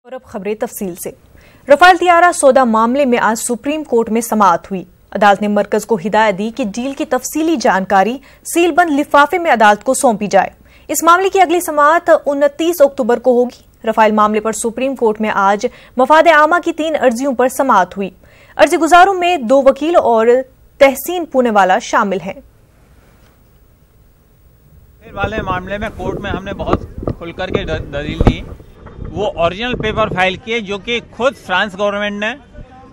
और अब खबरें तफसील से। रफाल तियारा सौदा मामले में आज सुप्रीम कोर्ट में समाअत हुई। अदालत ने मरकज को हिदायत दी कि डील की तफसीली जानकारी सीलबंद लिफाफे में अदालत को सौंपी जाए। इस मामले की अगली समाअत 29 अक्टूबर को होगी। रफाल मामले पर सुप्रीम कोर्ट में आज मफाद आमा की 3 अर्जियों पर समाअत हुई। अर्जी गुजारों में 2 वकील और तहसीन पूनेवाला शामिल हैं। वाले मामले में कोर्ट में हमने बहुत खुलकर के दलील दी। वो ओरिजिनल पेपर फाइल किए जो कि खुद फ्रांस गवर्नमेंट ने,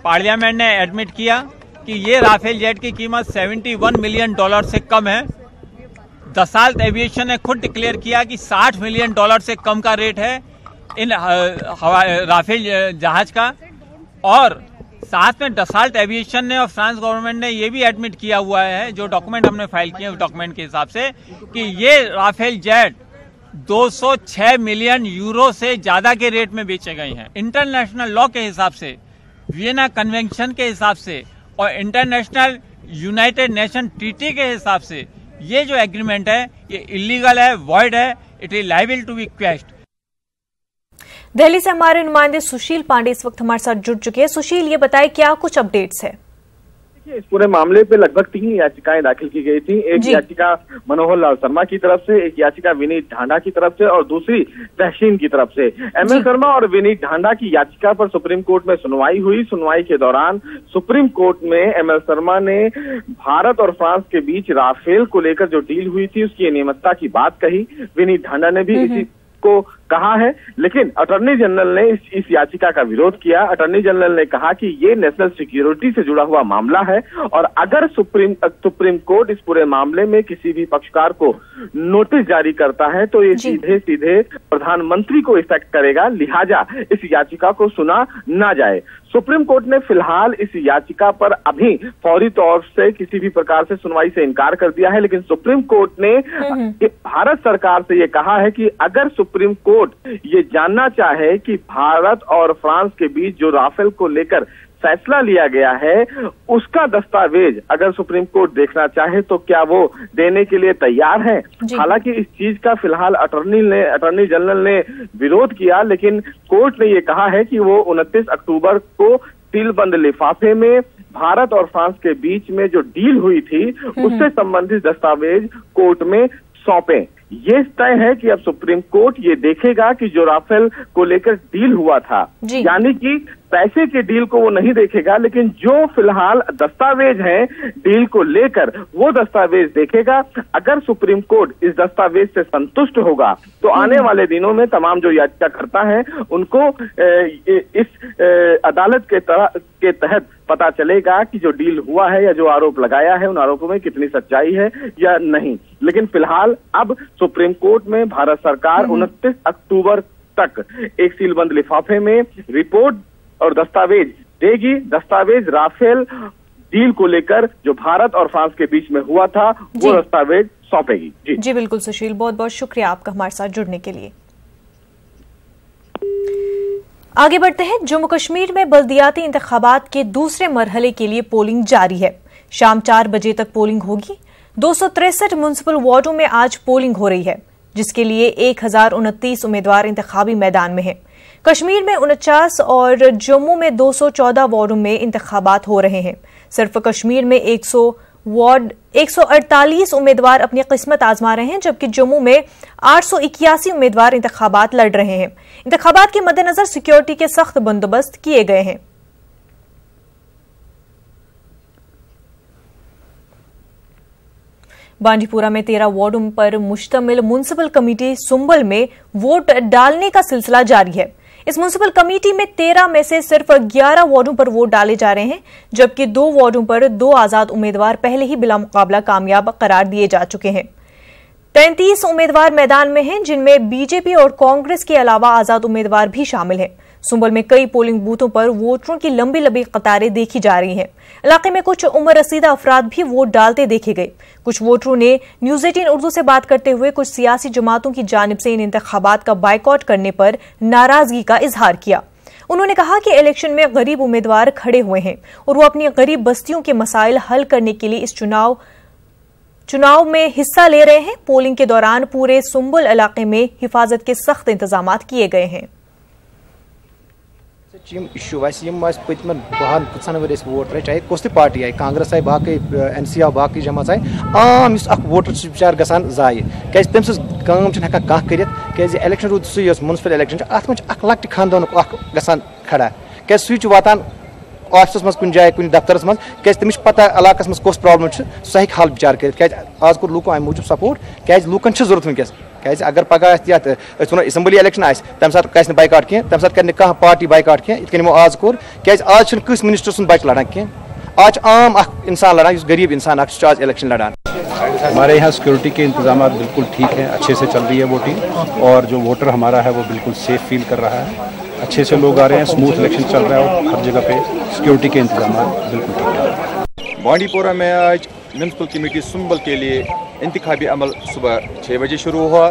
पार्लियामेंट ने एडमिट किया कि ये राफेल जेट की कीमत $71 मिलियन से कम है। दसाल्ट एविएशन ने खुद डिक्लेयर किया कि $60 मिलियन से कम का रेट है इन राफेल जहाज का। और साथ में दसाल्ट एविएशन ने और फ्रांस गवर्नमेंट ने ये भी एडमिट किया हुआ है, जो डॉक्यूमेंट हमने फाइल किए उस डॉक्यूमेंट के हिसाब से, कि ये राफेल जेट 206 मिलियन यूरो से ज्यादा के रेट में बेचे गए हैं। इंटरनेशनल लॉ के हिसाब से, वियना कन्वेंशन के हिसाब से और इंटरनेशनल यूनाइटेड नेशन ट्रीटी के हिसाब से ये जो एग्रीमेंट है ये इलीगल है, वॉइड है, it is liable to be questioned. Delhi से हमारे नुमाइंदे सुशील पांडे इस वक्त हमारे साथ जुड़ चुके हैं। सुशील, ये बताएं क्या कुछ अपडेट्स है? इस पूरे मामले पे लगभग 3 याचिकाएं दाखिल की गई थी। एक याचिका मनोहर लाल शर्मा की तरफ से, एक याचिका विनीत ढांडा की तरफ से और दूसरी तहसीन की तरफ से। एमएल शर्मा और विनीत ढांडा की याचिका पर सुप्रीम कोर्ट में सुनवाई हुई। सुनवाई के दौरान सुप्रीम कोर्ट में एमएल शर्मा ने भारत और फ्रांस के बीच राफेल को लेकर जो डील हुई थी उसकी नियमितता की बात कही। विनीत ढांडा ने भी इसी को कहा है, लेकिन अटॉर्नी जनरल ने इस याचिका का विरोध किया। अटॉर्नी जनरल ने कहा कि ये नेशनल सिक्योरिटी से जुड़ा हुआ मामला है और अगर सुप्रीम कोर्ट इस पूरे मामले में किसी भी पक्षकार को नोटिस जारी करता है तो ये सीधे सीधे प्रधानमंत्री को इफेक्ट करेगा, लिहाजा इस याचिका को सुना ना जाए। सुप्रीम कोर्ट ने फिलहाल इस याचिका पर अभी फौरी तौर से किसी भी प्रकार से सुनवाई से इनकार कर दिया है, लेकिन सुप्रीम कोर्ट ने भारत सरकार से ये कहा है कि अगर सुप्रीम कोर्ट ये जानना चाहे कि भारत और फ्रांस के बीच जो राफेल को लेकर फैसला लिया गया है उसका दस्तावेज अगर सुप्रीम कोर्ट देखना चाहे तो क्या वो देने के लिए तैयार है। हालांकि इस चीज का फिलहाल अटॉर्नी जनरल ने विरोध किया, लेकिन कोर्ट ने ये कहा है कि वो 29 अक्टूबर को सीलबंद लिफाफे में भारत और फ्रांस के बीच में जो डील हुई थी उससे संबंधित दस्तावेज कोर्ट में सौंपे। ये तय है कि अब सुप्रीम कोर्ट ये देखेगा कि जो राफेल को लेकर डील हुआ था, यानी कि पैसे के डील को वो नहीं देखेगा, लेकिन जो फिलहाल दस्तावेज हैं डील को लेकर वो दस्तावेज देखेगा। अगर सुप्रीम कोर्ट इस दस्तावेज से संतुष्ट होगा तो आने वाले दिनों में तमाम जो याचिकाकर्ता हैं उनको इस अदालत के तहत पता चलेगा कि जो डील हुआ है या जो आरोप लगाया है उन आरोपों में कितनी सच्चाई है या नहीं। लेकिन फिलहाल अब सुप्रीम कोर्ट में भारत सरकार 29 अक्टूबर तक एक सीलबंद लिफाफे में रिपोर्ट और दस्तावेज देगी। दस्तावेज राफेल डील को लेकर जो भारत और फ्रांस के बीच में हुआ था वो दस्तावेज सौंपेगी। जी बिल्कुल सुशील, बहुत बहुत शुक्रिया आपका हमारे साथ जुड़ने के लिए। आगे बढ़ते हैं। जम्मू कश्मीर में बल्दियाती इंतखाबात के दूसरे मरहले के लिए पोलिंग जारी है। शाम 4 बजे तक पोलिंग होगी। 263 म्युनिसिपल वार्डों में आज पोलिंग हो रही है, जिसके लिए 1029 उम्मीदवार इंतखाबी मैदान में हैं। कश्मीर में 49 और जम्मू में 214 वार्डों में इंतखाबात हो रहे हैं। सिर्फ कश्मीर में 148 उम्मीदवार अपनी किस्मत आजमा रहे हैं, जबकि जम्मू में 881 उम्मीदवार इंतखाबात लड़ रहे हैं। इंतखाबात के मद्देनजर सिक्योरिटी के सख्त बंदोबस्त किए गए हैं। बांडीपुरा में 13 वार्डों पर मुश्तमिल म्युनिसिपल कमेटी सुंबल में वोट डालने का सिलसिला जारी है। इस म्युनिसिपल कमेटी में 13 में से सिर्फ 11 वार्डों पर वोट डाले जा रहे हैं, जबकि 2 वार्डों पर 2 आजाद उम्मीदवार पहले ही बिला मुकाबला कामयाब करार दिए जा चुके हैं। 33 उम्मीदवार मैदान में हैं, जिनमें बीजेपी और कांग्रेस के अलावा आजाद उम्मीदवार भी शामिल हैं। सुंबल में कई पोलिंग बूथों पर वोटरों की लंबी लंबी कतारें देखी जा रही हैं। इलाके में कुछ उम्र रसीदा अफराद भी वोट डालते देखे गए। कुछ वोटरों ने न्यूज 18 उर्दू से बात करते हुए कुछ सियासी जमातों की जानिब से इन इंतखाबात का बायकॉट करने पर नाराजगी का इजहार किया। उन्होंने कहा कि इलेक्शन में गरीब उम्मीदवार खड़े हुए हैं और वो अपनी गरीब बस्तियों के मसाइल हल करने के लिए इस चुनाव में हिस्सा ले रहे हैं। पोलिंग के दौरान पूरे सुंबल इलाके में हिफाजत के सख्त इंतजाम किए गए हैं। इशू पतमन 10 वर वोट रे चाहे कस पार्टी आई कांग्रेस आई बाकी NC आव बाकी जमात आई आम वोटर बेचार गसान जाय क्या तम सम कह कर इलेक्शन रूद सही म्यूनसिपल इलेक्शन अत मे लक्ट खानदान गसान खड़ा क्या सह वातान ऑफिस मज कुछ जाए कुछ दफ्तर मज क्या तमिस पता इलाकस मज कस प्रॉब्लम सह हेक हल विचार कर क्या आज कोर लूको अमे मूजूब सपोर्ट क्या लूकन जरूरत वनकस क्या अगर पगह वो असम्बली इलेक्शन आ तम सात कर बाइकाट कह तम सात कर पार्टी बाइकाट कह इत आज कोर क्या आज कस मिनिस्टर सुन बच लड़ान कह आज आम इंसान लड़ान गरीब इंसान आज इलेक्शन लड़ान। हमारे यहाँ सिक्योरिटी के इंतजाम बिल्कुल ठीक हैं, अच्छे से चल रही है वोटिंग और जो वोटर हमारा है वो बिल्कुल सेफ फील कर रहा है, अच्छे से लोग आ रहे हैं, स्मूथ इलेक्शन चल रहा है और हर जगह पे सिक्योरिटी के इंतजाम बिल्कुल ठीक है। बांडीपोरा में आज म्यूनसिपल कमेटी सुंबल के लिए इंतखाबी अमल सुबह 6 बजे शुरू हुआ।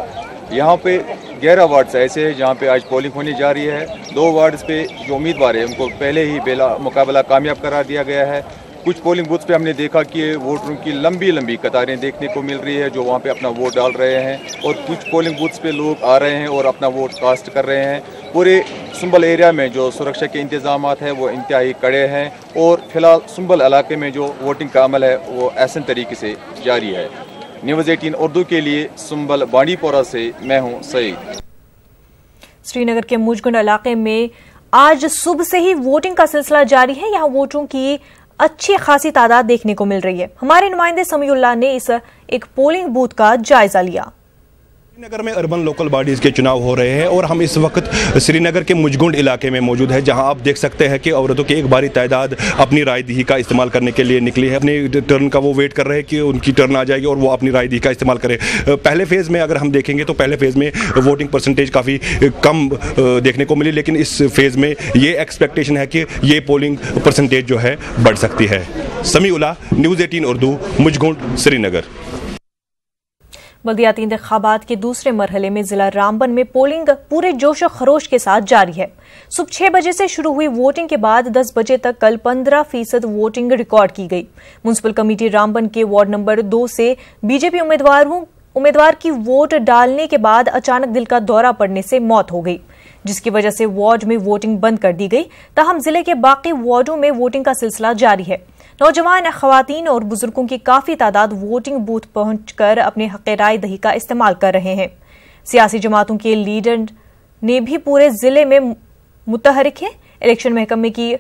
यहाँ पे 11 वार्ड्स ऐसे हैं जहाँ पे आज पोलिंग होने जा रही है। 2 वार्ड्स पे जो उम्मीदवार है उनको पहले ही बेला मुकाबला कामयाब करार दिया गया है। कुछ पोलिंग बूथ्स पे हमने देखा कि वोटरों की लंबी लंबी कतारें देखने को मिल रही है जो वहाँ पे अपना वोट डाल रहे हैं और कुछ पोलिंग बूथ्स पे लोग आ रहे हैं और अपना वोट कास्ट कर रहे हैं। पूरे सुंबल एरिया में जो सुरक्षा के इंतजाम हैं वो इंतहाई कड़े हैं और फिलहाल सुंबल इलाके में जो वोटिंग का अमल है वो ऐसे तरीके से जारी है। न्यूज़ 18 उर्दू के लिए सुंबल बांडीपोरा से मैं हूँ सईद। श्रीनगर के मुजगुंड इलाके में आज सुबह से ही वोटिंग का सिलसिला जारी है। यहाँ वोटरों की अच्छी खासी तादाद देखने को मिल रही है। हमारे नुमाइंदे समीउल्लाह ने इस एक पोलिंग बूथ का जायजा लिया। श्रीनगर में अर्बन लोकल बॉडीज के चुनाव हो रहे हैं और हम इस वक्त श्रीनगर के मुजगुंड इलाके में मौजूद है जहां आप देख सकते हैं कि औरतों की एक बारी तादाद अपनी रायदही का इस्तेमाल करने के लिए निकली है। अपनी टर्न का वो वेट कर रहे हैं कि उनकी टर्न आ जाएगी और वो अपनी रायदही का इस्तेमाल करें। पहले फेज़ में अगर हम देखेंगे तो पहले फेज़ में वोटिंग परसेंटेज काफ़ी कम देखने को मिली, लेकिन इस फेज़ में ये एक्सपेक्टेशन है कि ये पोलिंग परसेंटेज जो है बढ़ सकती है। समीउल्लाह, न्यूज़ 18 उर्दू, मुजगुंड, श्रीनगर। बल्दियाती इंतखाबात के दूसरे मरहले में जिला रामबन में पोलिंग पूरे जोश और खरोश के साथ जारी है। सुबह 6 बजे से शुरू हुई वोटिंग के बाद 10 बजे तक कल 15% वोटिंग रिकॉर्ड की गई। म्युनिसिपल कमेटी रामबन के वार्ड नंबर 2 से बीजेपी उम्मीदवार की वोट डालने के बाद अचानक दिल का दौरा पड़ने से मौत हो गई, जिसकी वजह से वार्ड में वोटिंग बंद कर दी गई। ताहम जिले के बाकी वार्डों में वोटिंग का सिलसिला जारी है। नौजवान, खवातीन और बुजुर्गों की काफी तादाद वोटिंग बूथ पहुंचकर अपने हक राय दही का इस्तेमाल कर रहे हैं। सियासी जमातों के लीडर ने भी पूरे जिले में मुतहरिक है। इलेक्शन महकमे की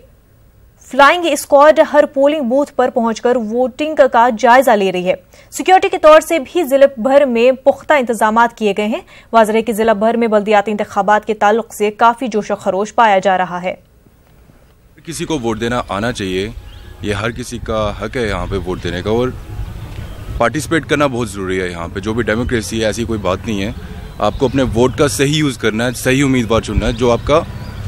फ्लाइंग स्क्वाड हर पोलिंग बूथ पर पहुंचकर वोटिंग का जायजा ले रही है। सिक्योरिटी के तौर से भी जिले भर में पुख्ता इंतजाम किए गए हैं। वाज़ेह है कि जिला भर में बल्दियाती इंतखाबात के ताल्लुक से काफी जोश और खरोश पाया जा रहा है। किसी को वोट देना आना चाहिए, ये हर किसी का हक है यहाँ पे वोट देने का और पार्टिसिपेट करना बहुत ज़रूरी है। यहाँ पे जो भी डेमोक्रेसी है ऐसी कोई बात नहीं है। आपको अपने वोट का सही यूज़ करना है, सही उम्मीदवार चुनना है जो आपका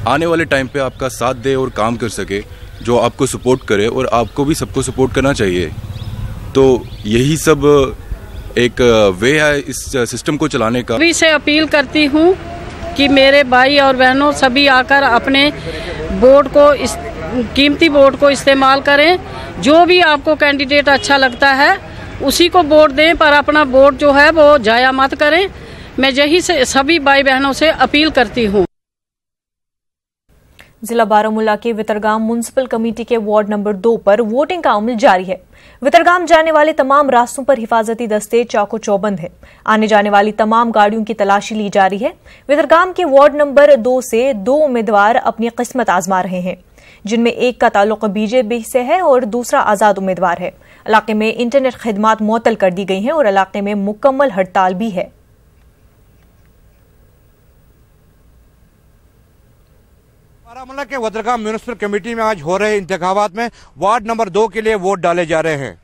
आने वाले टाइम पे आपका साथ दे और काम कर सके, जो आपको सपोर्ट करे और आपको भी सबको सपोर्ट करना चाहिए। तो यही सब एक वे है इस सिस्टम को चलाने का। सभी से अपील करती हूँ कि मेरे भाई और बहनों सभी आकर अपने वोट को कीमती वोट को इस्तेमाल करें। जो भी आपको कैंडिडेट अच्छा लगता है उसी को वोट दें, पर अपना वोट जो है वो जाया मत करें। मैं यही से सभी भाई बहनों से अपील करती हूँ। जिला बारामूला के वितरगाम म्युनिसिपल कमेटी के वार्ड नंबर 2 पर वोटिंग का अमल जारी है। वितरगाम जाने वाले तमाम रास्तों पर हिफाजती दस्ते चाको चौबंद है। आने जाने वाली तमाम गाड़ियों की तलाशी ली जा रही है। वितरगाम के वार्ड नंबर 2 से 2 उम्मीदवार अपनी किस्मत आजमा रहे हैं, जिनमें एक का ताल्लुक बीजेपी से है और दूसरा आजाद उम्मीदवार है। इलाके में इंटरनेट खिदमात मुअत्तल कर दी गई हैं और इलाके में मुकम्मल हड़ताल भी है। बारामूला के वितरगाम म्युनिसिपल कमेटी में आज हो रहे इंतखाबात में वार्ड नंबर 2 के लिए वोट डाले जा रहे हैं।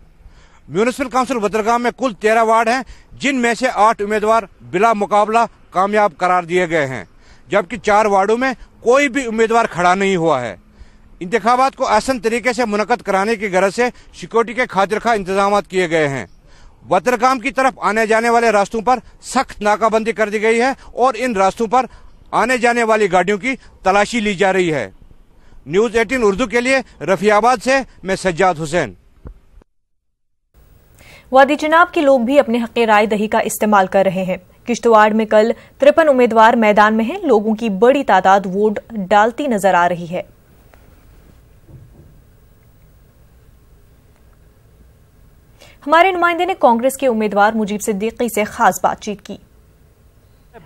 म्युनिसिपल काउंसिल वितरगाम में कुल 13 वार्ड हैं, जिनमें से 8 उम्मीदवार बिला मुकाबला कामयाब करार दिए गए हैं, जबकि 4 वार्डों में कोई भी उम्मीदवार खड़ा नहीं हुआ है। इंतखाबात को आसान तरीके से मुनक्कद कराने की गरज से सिक्योरिटी के खातिरखा इंतजाम किए गए हैं। वितरगाम की तरफ आने जाने वाले रास्तों पर सख्त नाकाबंदी कर दी गई है और इन रास्तों पर आने जाने वाली गाड़ियों की तलाशी ली जा रही है। न्यूज़ 18 उर्दू के लिए रफियाबाद से मैं सज्जाद हुसैन। वादी चिनाब के लोग भी अपने हक राय दही का इस्तेमाल कर रहे हैं। किश्तवाड़ में कल 53 उम्मीदवार मैदान में हैं। लोगों की बड़ी तादाद वोट डालती नजर आ रही है। हमारे नुमाइंदे ने कांग्रेस के उम्मीदवार मुजीब सिद्दीकी से खास बातचीत की।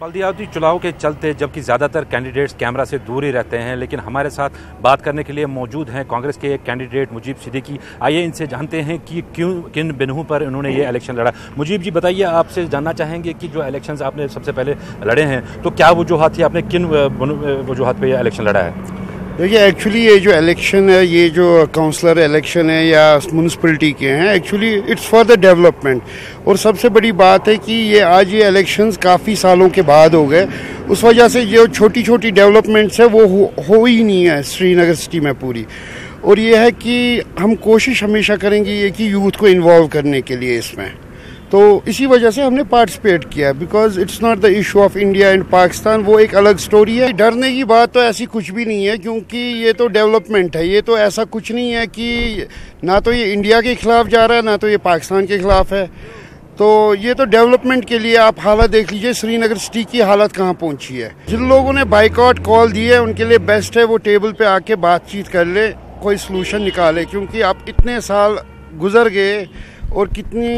बल्दियाती चुनाव के चलते जबकि ज़्यादातर कैंडिडेट्स कैमरा से दूर ही रहते हैं, लेकिन हमारे साथ बात करने के लिए मौजूद हैं कांग्रेस के एक कैंडिडेट मुजीब सिद्दीकी। आइए इनसे जानते हैं कि क्यों किन बिंदुओं पर इन्होंने ये इलेक्शन लड़ा। मुजीब जी बताइए, आपसे जानना चाहेंगे कि जो इलेक्शंस आपने सबसे पहले लड़े हैं तो क्या वजूहत थी, आपने किन वजूहत पर यह इलेक्शन लड़ा है? देखिए, एक्चुअली ये जो इलेक्शन है, ये जो काउंसलर इलेक्शन है या म्यूनसिपलिटी के हैं, actually it's for the development. और सबसे बड़ी बात है कि ये आज ये इलेक्शंस काफ़ी सालों के बाद हो गए, उस वजह से जो छोटी छोटी डेवलपमेंट्स है वो हो ही नहीं है श्रीनगर सिटी में पूरी। और ये है कि हम कोशिश हमेशा करेंगे ये कि यूथ को इन्वॉल्व करने के लिए इसमें, तो इसी वजह से हमने पार्टिसिपेट किया। Because it's not the issue of India and Pakistan, वो एक अलग स्टोरी है। डरने की बात तो ऐसी कुछ भी नहीं है, क्योंकि ये तो डेवलपमेंट है। ये तो ऐसा कुछ नहीं है कि ना तो ये इंडिया के खिलाफ जा रहा है ना तो ये पाकिस्तान के खिलाफ है। तो ये तो डेवलपमेंट के लिए आप हालत देख लीजिए, श्रीनगर सिटी की हालत कहाँ पहुँची है। जिन लोगों ने बाइकआउट कॉल दी है उनके लिए बेस्ट है वो टेबल पे आके बातचीत कर ले, कोई सलूशन निकाले। क्योंकि अब इतने साल गुजर गए और कितनी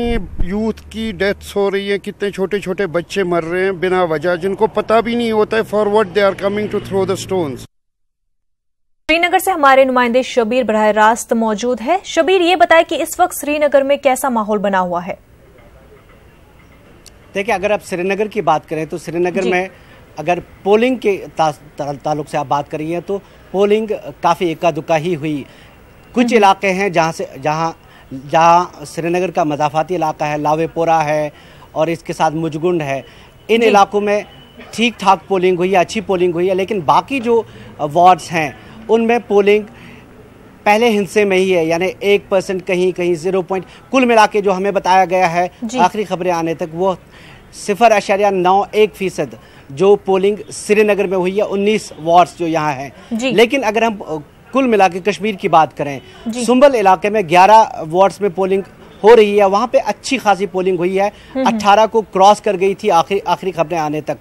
यूथ की डेथ्स हो रही है, कितने छोटे छोटे बच्चे मर रहे हैं बिना वजह, जिनको पता भी नहीं होता है for what they are coming to throw the stones. Srinagar से हमारे नुमाइंदे शबीर बराह रास्त मौजूद है। शबीर, ये बताएं कि इस वक्त श्रीनगर में कैसा माहौल बना हुआ है? देखिए, अगर आप श्रीनगर की बात करें तो श्रीनगर में अगर पोलिंग के ताल्लुक से आप बात करिए तो पोलिंग काफ़ी इक्का दुक्का ही हुई। कुछ इलाके हैं जहाँ श्रीनगर का मज़ाफ़ाती इलाका है, लावेपोरा है और इसके साथ मुजगुंड है, इन इलाकों में ठीक ठाक पोलिंग हुई है, अच्छी पोलिंग हुई है। लेकिन बाकी जो वार्ड्स हैं उनमें पोलिंग पहले हिस्से में ही है, यानी 1% कहीं 0 कुल मिला के जो हमें बताया गया है आखिरी खबरें आने तक वो 0.91% जो पोलिंग श्रीनगर में हुई है 19 वार्ड्स जो यहाँ हैं। लेकिन अगर हम कुल मिला के कश्मीर की बात करें, सुंबल इलाके में 11 वार्ड्स में पोलिंग हो रही है, वहाँ पे अच्छी खासी पोलिंग हुई है, 18 को क्रॉस कर गई थी आखिरी खबरें आने तक।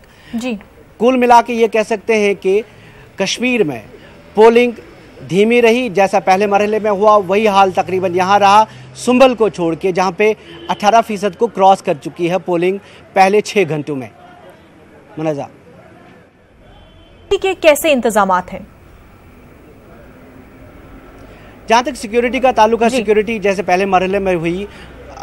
कुल मिला के ये कह सकते हैं कि कश्मीर में पोलिंग धीमी रही, जैसा पहले मरहले में हुआ वही हाल तकरीबन यहाँ रहा, सुंबल को छोड़ के, जहाँ पे 18% को क्रॉस कर चुकी है पोलिंग पहले 6 घंटों में। मुनज़्ज़ा के कैसे इंतजामात हैं? जहाँ तक सिक्योरिटी का ताल्लुक है, सिक्योरिटी जैसे पहले मरहले में हुई,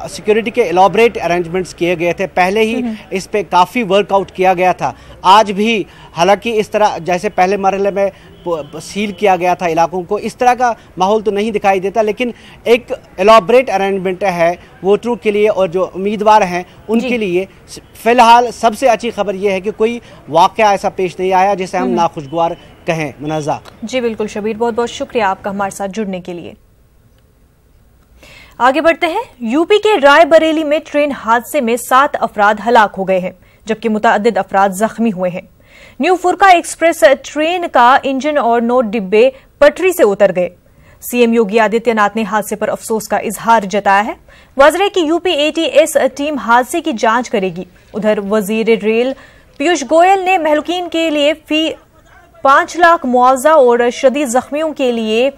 सिक्योरिटी के एलॉबरेट अरेंजमेंट्स किए गए थे, पहले ही इस पे काफ़ी वर्कआउट किया गया था। आज भी हालांकि इस तरह जैसे पहले मरहले में सील किया गया था इलाकों को, इस तरह का माहौल तो नहीं दिखाई देता, लेकिन एक एलॉबरेट अरेंजमेंट है वोटरों के लिए और जो उम्मीदवार हैं उनके लिए। फिलहाल सबसे अच्छी खबर यह है कि कोई वाक़या ऐसा पेश नहीं आया जिसे हम नाखुशगवार कहें। मुनज़्ज़ा जी बिल्कुल शबीर, बहुत बहुत शुक्रिया आपका हमारे साथ जुड़ने के लिए। आगे बढ़ते हैं। यूपी के रायबरेली में ट्रेन हादसे में 7 अफराद हलाक हो गए हैं, जबकि मुतअद्दिद अफराद जख्मी हुए हैं। न्यू फुरका एक्सप्रेस ट्रेन का इंजन और 9 डिब्बे पटरी से उतर गए। सीएम योगी आदित्यनाथ ने हादसे पर अफसोस का इजहार जताया है। वाज़ेह कि यूपी एटीएस टीम हादसे की जांच करेगी। उधर वजीर रेल पीयूष गोयल ने महलुकीन के लिए फी 5 लाख मुआवजा और शदीद जख्मियों के लिए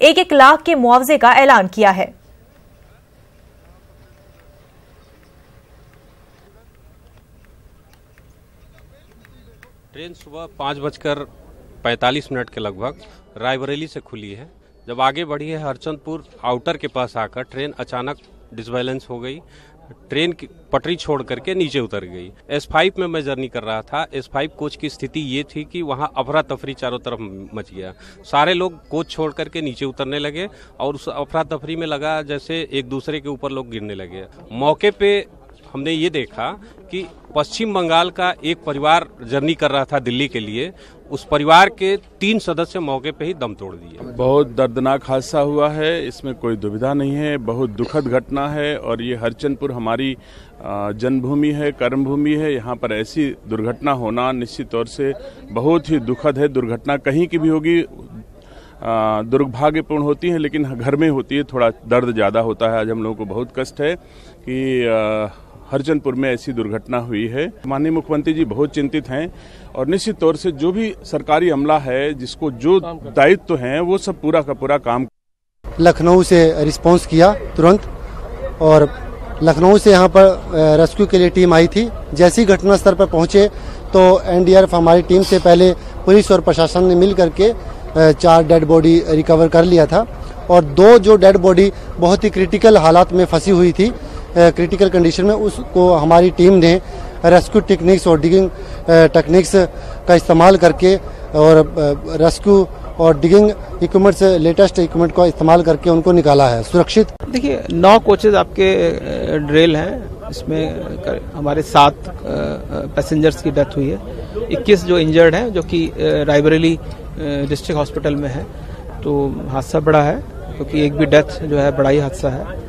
1-1 लाख के मुआवजे का ऐलान किया है। ट्रेन सुबह 5:45 के लगभग रायबरेली से खुली है। जब आगे बढ़ी है हरचंदपुर आउटर के पास आकर ट्रेन अचानक डिसबैलेंस हो गई। ट्रेन की पटरी छोड़ करके नीचे उतर गई। S5 में मैं जर्नी कर रहा था। S5 कोच की स्थिति ये थी कि वहाँ अफरा तफरी चारों तरफ मच गया। सारे लोग कोच छोड़ करके नीचे उतरने लगे और उस अफरा तफरी में लगा जैसे एक दूसरे के ऊपर लोग गिरने लगे। मौके पे हमने ये देखा कि पश्चिम बंगाल का एक परिवार जर्नी कर रहा था दिल्ली के लिए। उस परिवार के 3 सदस्य मौके पे ही दम तोड़ दिए। बहुत दर्दनाक हादसा हुआ है, इसमें कोई दुविधा नहीं है। बहुत दुखद घटना है और ये हरचंदपुर हमारी जन्मभूमि है, कर्मभूमि है। यहाँ पर ऐसी दुर्घटना होना निश्चित तौर से बहुत ही दुखद है। दुर्घटना कहीं की भी होगी दुर्भाग्यपूर्ण होती है, लेकिन घर में होती है थोड़ा दर्द ज़्यादा होता है। आज हम लोगों को बहुत कष्ट है कि हरचंदपुर में ऐसी दुर्घटना हुई है। माननीय मुख्यमंत्री जी बहुत चिंतित हैं और निश्चित तौर से जो भी सरकारी अमला है, जिसको जो दायित्व हैं, वो सब पूरा का पूरा काम। लखनऊ से रिस्पांस किया तुरंत और लखनऊ से यहाँ पर रेस्क्यू के लिए टीम आई थी। जैसे ही घटनास्थल पर पहुंचे तो एनडीआरएफ हमारी टीम से पहले पुलिस और प्रशासन ने मिल करके 4 डेड बॉडी रिकवर कर लिया था और 2 जो डेड बॉडी बहुत ही क्रिटिकल हालात में फंसी हुई थी, क्रिटिकल कंडीशन में, उसको हमारी टीम ने रेस्क्यू टेक्निक्स और डिगिंग टेक्निक्स का इस्तेमाल करके और रेस्क्यू और डिगिंग इक्विपमेंट्स, लेटेस्ट इक्विपमेंट का इस्तेमाल करके उनको निकाला है सुरक्षित। देखिए 9 कोचेज आपके ड्रेल हैं, इसमें हमारे 7 पैसेंजर्स की डेथ हुई है, 21 जो इंजर्ड हैं, जो कि रायबरेली डिस्ट्रिक्ट हॉस्पिटल में है। तो हादसा बड़ा है क्योंकि एक भी डेथ जो है बड़ा ही हादसा है।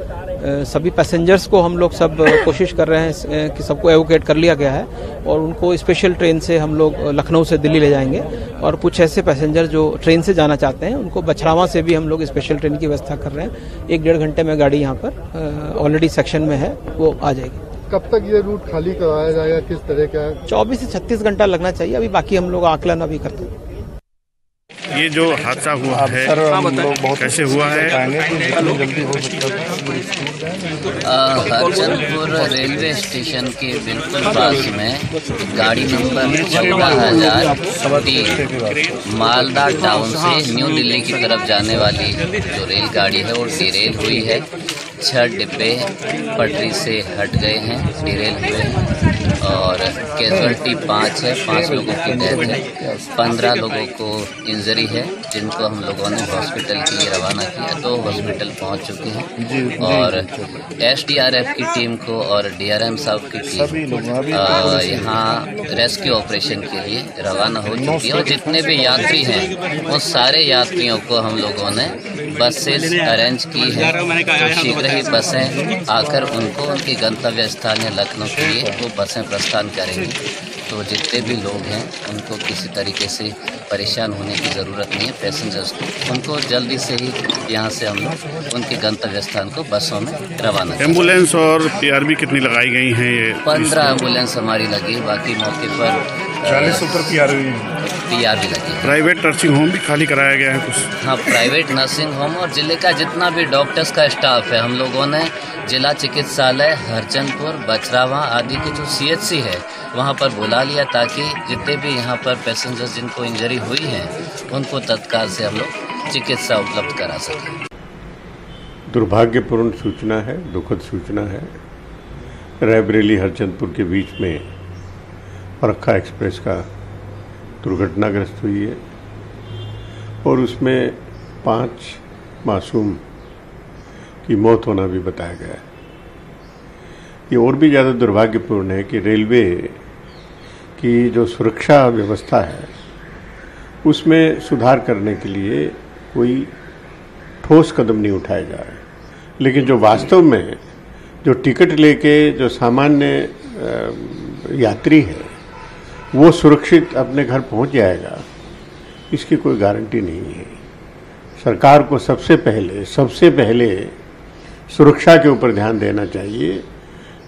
सभी पैसेंजर्स को हम लोग सब कोशिश कर रहे हैं कि सबको एवोकेट कर लिया गया है और उनको स्पेशल ट्रेन से हम लोग लखनऊ से दिल्ली ले जाएंगे और कुछ ऐसे पैसेंजर जो ट्रेन से जाना चाहते हैं उनको बछरावा से भी हम लोग स्पेशल ट्रेन की व्यवस्था कर रहे हैं। 1-1.5 घंटे में गाड़ी यहाँ पर ऑलरेडी सेक्शन में है, वो आ जाएगी। कब तक ये रूट खाली कराया जाएगा, किस तरह का? 24 से 36 घंटा लगना चाहिए। अभी बाकी हम लोग आकलन अभी करते हैं। ये जो हादसा हुआ है कैसे हुआ है? हरचंदपुर रेलवे स्टेशन के बिल्कुल पास में गाड़ी नंबर 14,003 मालदा टाउन से न्यू दिल्ली की तरफ जाने वाली जो रेलगाड़ी है वो डिरेल हुई है। 6 डिब्बे पटरी से हट गए हैं, डिरेल हुए हैं और कैजुअल्टी 5 है, 5 लोगों की डेथ है, 15 लोगों को इंजरी है, जिनको हम लोगों ने हॉस्पिटल के लिए रवाना किया। 2 हॉस्पिटल पहुंच चुके हैं और एसडीआरएफ की टीम को और डीआरएम साहब की टीम यहाँ रेस्क्यू ऑपरेशन के लिए रवाना हो चुकी है। और जितने भी यात्री हैं वो सारे यात्रियों को हम लोगों ने बसेस अरेंज की है, तो शीघ्र ही बसें आकर उनको उनके गंतव्य स्थान या लखनऊ के लिए वो बसें प्रस्थान करेंगी। तो जितने भी लोग हैं उनको किसी तरीके से परेशान होने की ज़रूरत नहीं है। पैसेंजर्स को उनको जल्दी से ही यहाँ से हम लोग उनके गंतव्य स्थान को बसों में रवाना। एम्बुलेंस और पीआरबी कितनी लगाई गई हैं? ये 15 एम्बुलेंस हमारी लगी, बाकी मौके पर 40 ऊपर पीआरबी लगी। प्राइवेट नर्सिंग होम भी खाली कराया गया है कुछ? हाँ, प्राइवेट नर्सिंग होम और जिले का जितना भी डॉक्टर्स का स्टाफ है हम लोगों ने जिला चिकित्सालय हरचंदपुर, बछरावा आदि के जो सीएचसी है वहाँ पर बुला लिया ताकि जितने भी यहाँ पर पैसेंजर्स जिनको इंजरी हुई है उनको तत्काल से हम लोग चिकित्सा उपलब्ध करा सकें। दुर्भाग्यपूर्ण सूचना है, दुखद सूचना है। रायबरेली हरचंदपुर के बीच में फरक्का एक्सप्रेस का दुर्घटनाग्रस्त हुई है और उसमें 5 मासूम की मौत होना भी बताया गया है। ये और भी ज़्यादा दुर्भाग्यपूर्ण है कि रेलवे की जो सुरक्षा व्यवस्था है उसमें सुधार करने के लिए कोई ठोस कदम नहीं उठाए जा रहे, लेकिन जो वास्तव में जो टिकट लेके जो सामान्य यात्री है वो सुरक्षित अपने घर पहुंच जाएगा, इसकी कोई गारंटी नहीं है। सरकार को सबसे पहले सुरक्षा के ऊपर ध्यान देना चाहिए,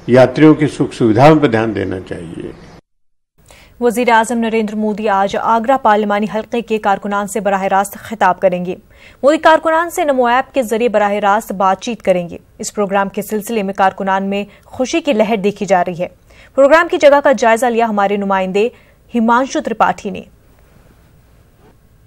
यात्रियों की सुख सुविधाओं पर ध्यान देना चाहिए। वज़ीर आज़म नरेंद्र मोदी आज आगरा पार्लिमानी हल्के के कारकुनान से बराह रास्त खिताब करेंगे। मोदी कारकुनान से नमो ऐप के जरिए बराह रास्त बातचीत करेंगे। इस प्रोग्राम के सिलसिले में कारकुनान में खुशी की लहर देखी जा रही है। प्रोग्राम की जगह का जायजा लिया हमारे नुमाइंदे हिमांशु त्रिपाठी ने।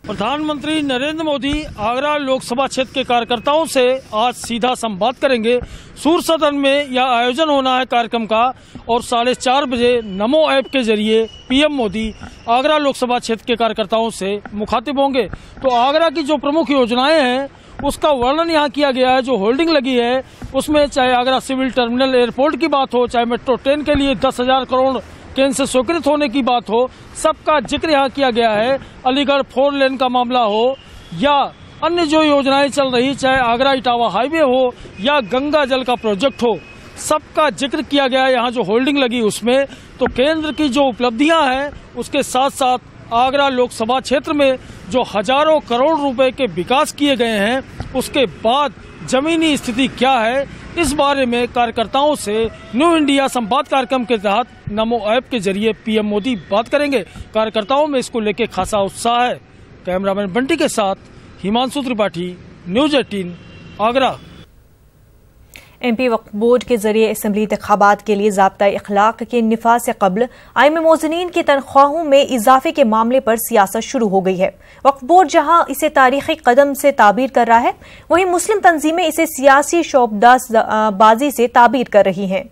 प्रधानमंत्री नरेंद्र मोदी आगरा लोकसभा क्षेत्र के कार्यकर्ताओं से आज सीधा संवाद करेंगे। सूर सदन में यह आयोजन होना है कार्यक्रम का और 4:30 बजे नमो ऐप के जरिए पीएम मोदी आगरा लोकसभा क्षेत्र के कार्यकर्ताओं से मुखातिब होंगे। तो आगरा की जो प्रमुख योजनाएं हैं उसका वर्णन यहाँ किया गया है। जो होल्डिंग लगी है उसमें चाहे आगरा सिविल टर्मिनल एयरपोर्ट की बात हो, चाहे मेट्रो ट्रेन के लिए 10,000 करोड़ केंद्र से स्वीकृत होने की बात हो, सबका जिक्र यहाँ किया गया है। अलीगढ़ 4 लेन का मामला हो या अन्य जो योजनाएं चल रही, चाहे आगरा इटावा हाईवे हो या गंगा जल का प्रोजेक्ट हो, सबका जिक्र किया गया है यहाँ जो होल्डिंग लगी उसमें। तो केंद्र की जो उपलब्धियां हैं उसके साथ साथ आगरा लोकसभा क्षेत्र में जो हजारों करोड़ रुपए के विकास किए गए हैं उसके बाद जमीनी स्थिति क्या है इस बारे में कार्यकर्ताओं से न्यू इंडिया संवाद कार्यक्रम के तहत नमो ऐप के जरिए पीएम मोदी बात करेंगे। कार्यकर्ताओं में इसको लेकर खासा उत्साह है। कैमरामैन बंटी के साथ हिमांशु त्रिपाठी, न्यूज 18 आगरा। एमपी वक्फ बोर्ड के जरिए असेंबली इंतखाबात के लिए ज़ाब्ता इखलाक के निफाज से कबल आइम मोज़नीन की तनख्वाहों में इजाफे के मामले पर सियासत शुरू हो गई है। वक्फ बोर्ड जहां इसे तारीखी कदम से ताबीर कर रहा है, वहीं मुस्लिम तंजीमें इसे सियासी शोबदाबाजी से ताबीर कर रही हैं।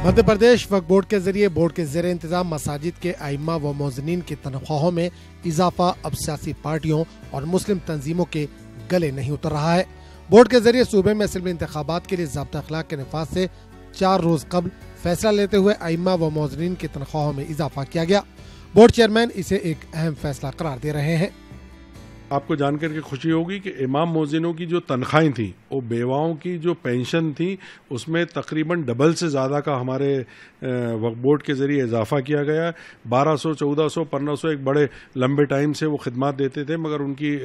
मध्य प्रदेश वक्फ बोर्ड के जरिए बोर्ड के ज़ेर इंतजाम मसाजिद के आइम्मा व मोज़नीन की तनख्वाहों में इजाफा अब सियासी पार्टियों और मुस्लिम तंजीमों के गले नहीं उतर रहा है। बोर्ड के जरिए सूबे में असेंबली इंतखाबात के लिए ज़ाब्ता अखलाक के निफाज से 4 रोज कबल फैसला लेते हुए आइम्मा व मोज़नीन की तनख्वाहों में इजाफा किया गया। बोर्ड चेयरमैन इसे एक अहम फैसला करार दे रहे हैं। आपको जानकर के खुशी होगी कि इमाम मोज़िनों की जो तनख्वाहें थी, वो बेवाओं की जो पेंशन थी, उसमें तकरीबन डबल से ज़्यादा का हमारे वक्फ बोर्ड के ज़रिए इजाफा किया गया। 1200, 1400, 1500 एक बड़े लंबे टाइम से वो खिदमत देते थे, मगर उनकी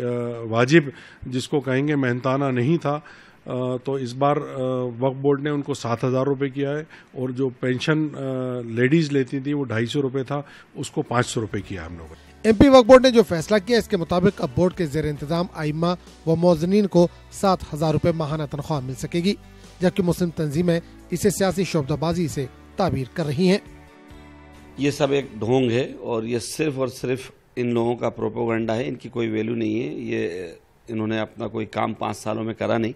वाजिब जिसको कहेंगे मेहनताना नहीं था। तो इस बार वक्फ बोर्ड ने उनको 7,000 रुपये किया है, और जो पेंशन लेडीज़ लेती थी वो 250 रुपये था, उसको 500 रुपये किया हम लोगों ने। एमपी वक्फ बोर्ड ने जो फैसला किया, इसके मुताबिक अब बोर्ड के ज़ेर इंतजाम आइम्मा व मोज़नीन को 7,000 रुपये माहाना तनख्वाह मिल सकेगी, जबकि मुस्लिम तंजीमें इसे सियासी शोबदाबाजी से ताबीर कर रही हैं। ये सब एक ढोंग है और ये सिर्फ और सिर्फ इन लोगों का प्रोपेगेंडा है। इनकी कोई वैल्यू नहीं है। ये इन्होंने अपना कोई काम 5 सालों में करा नहीं।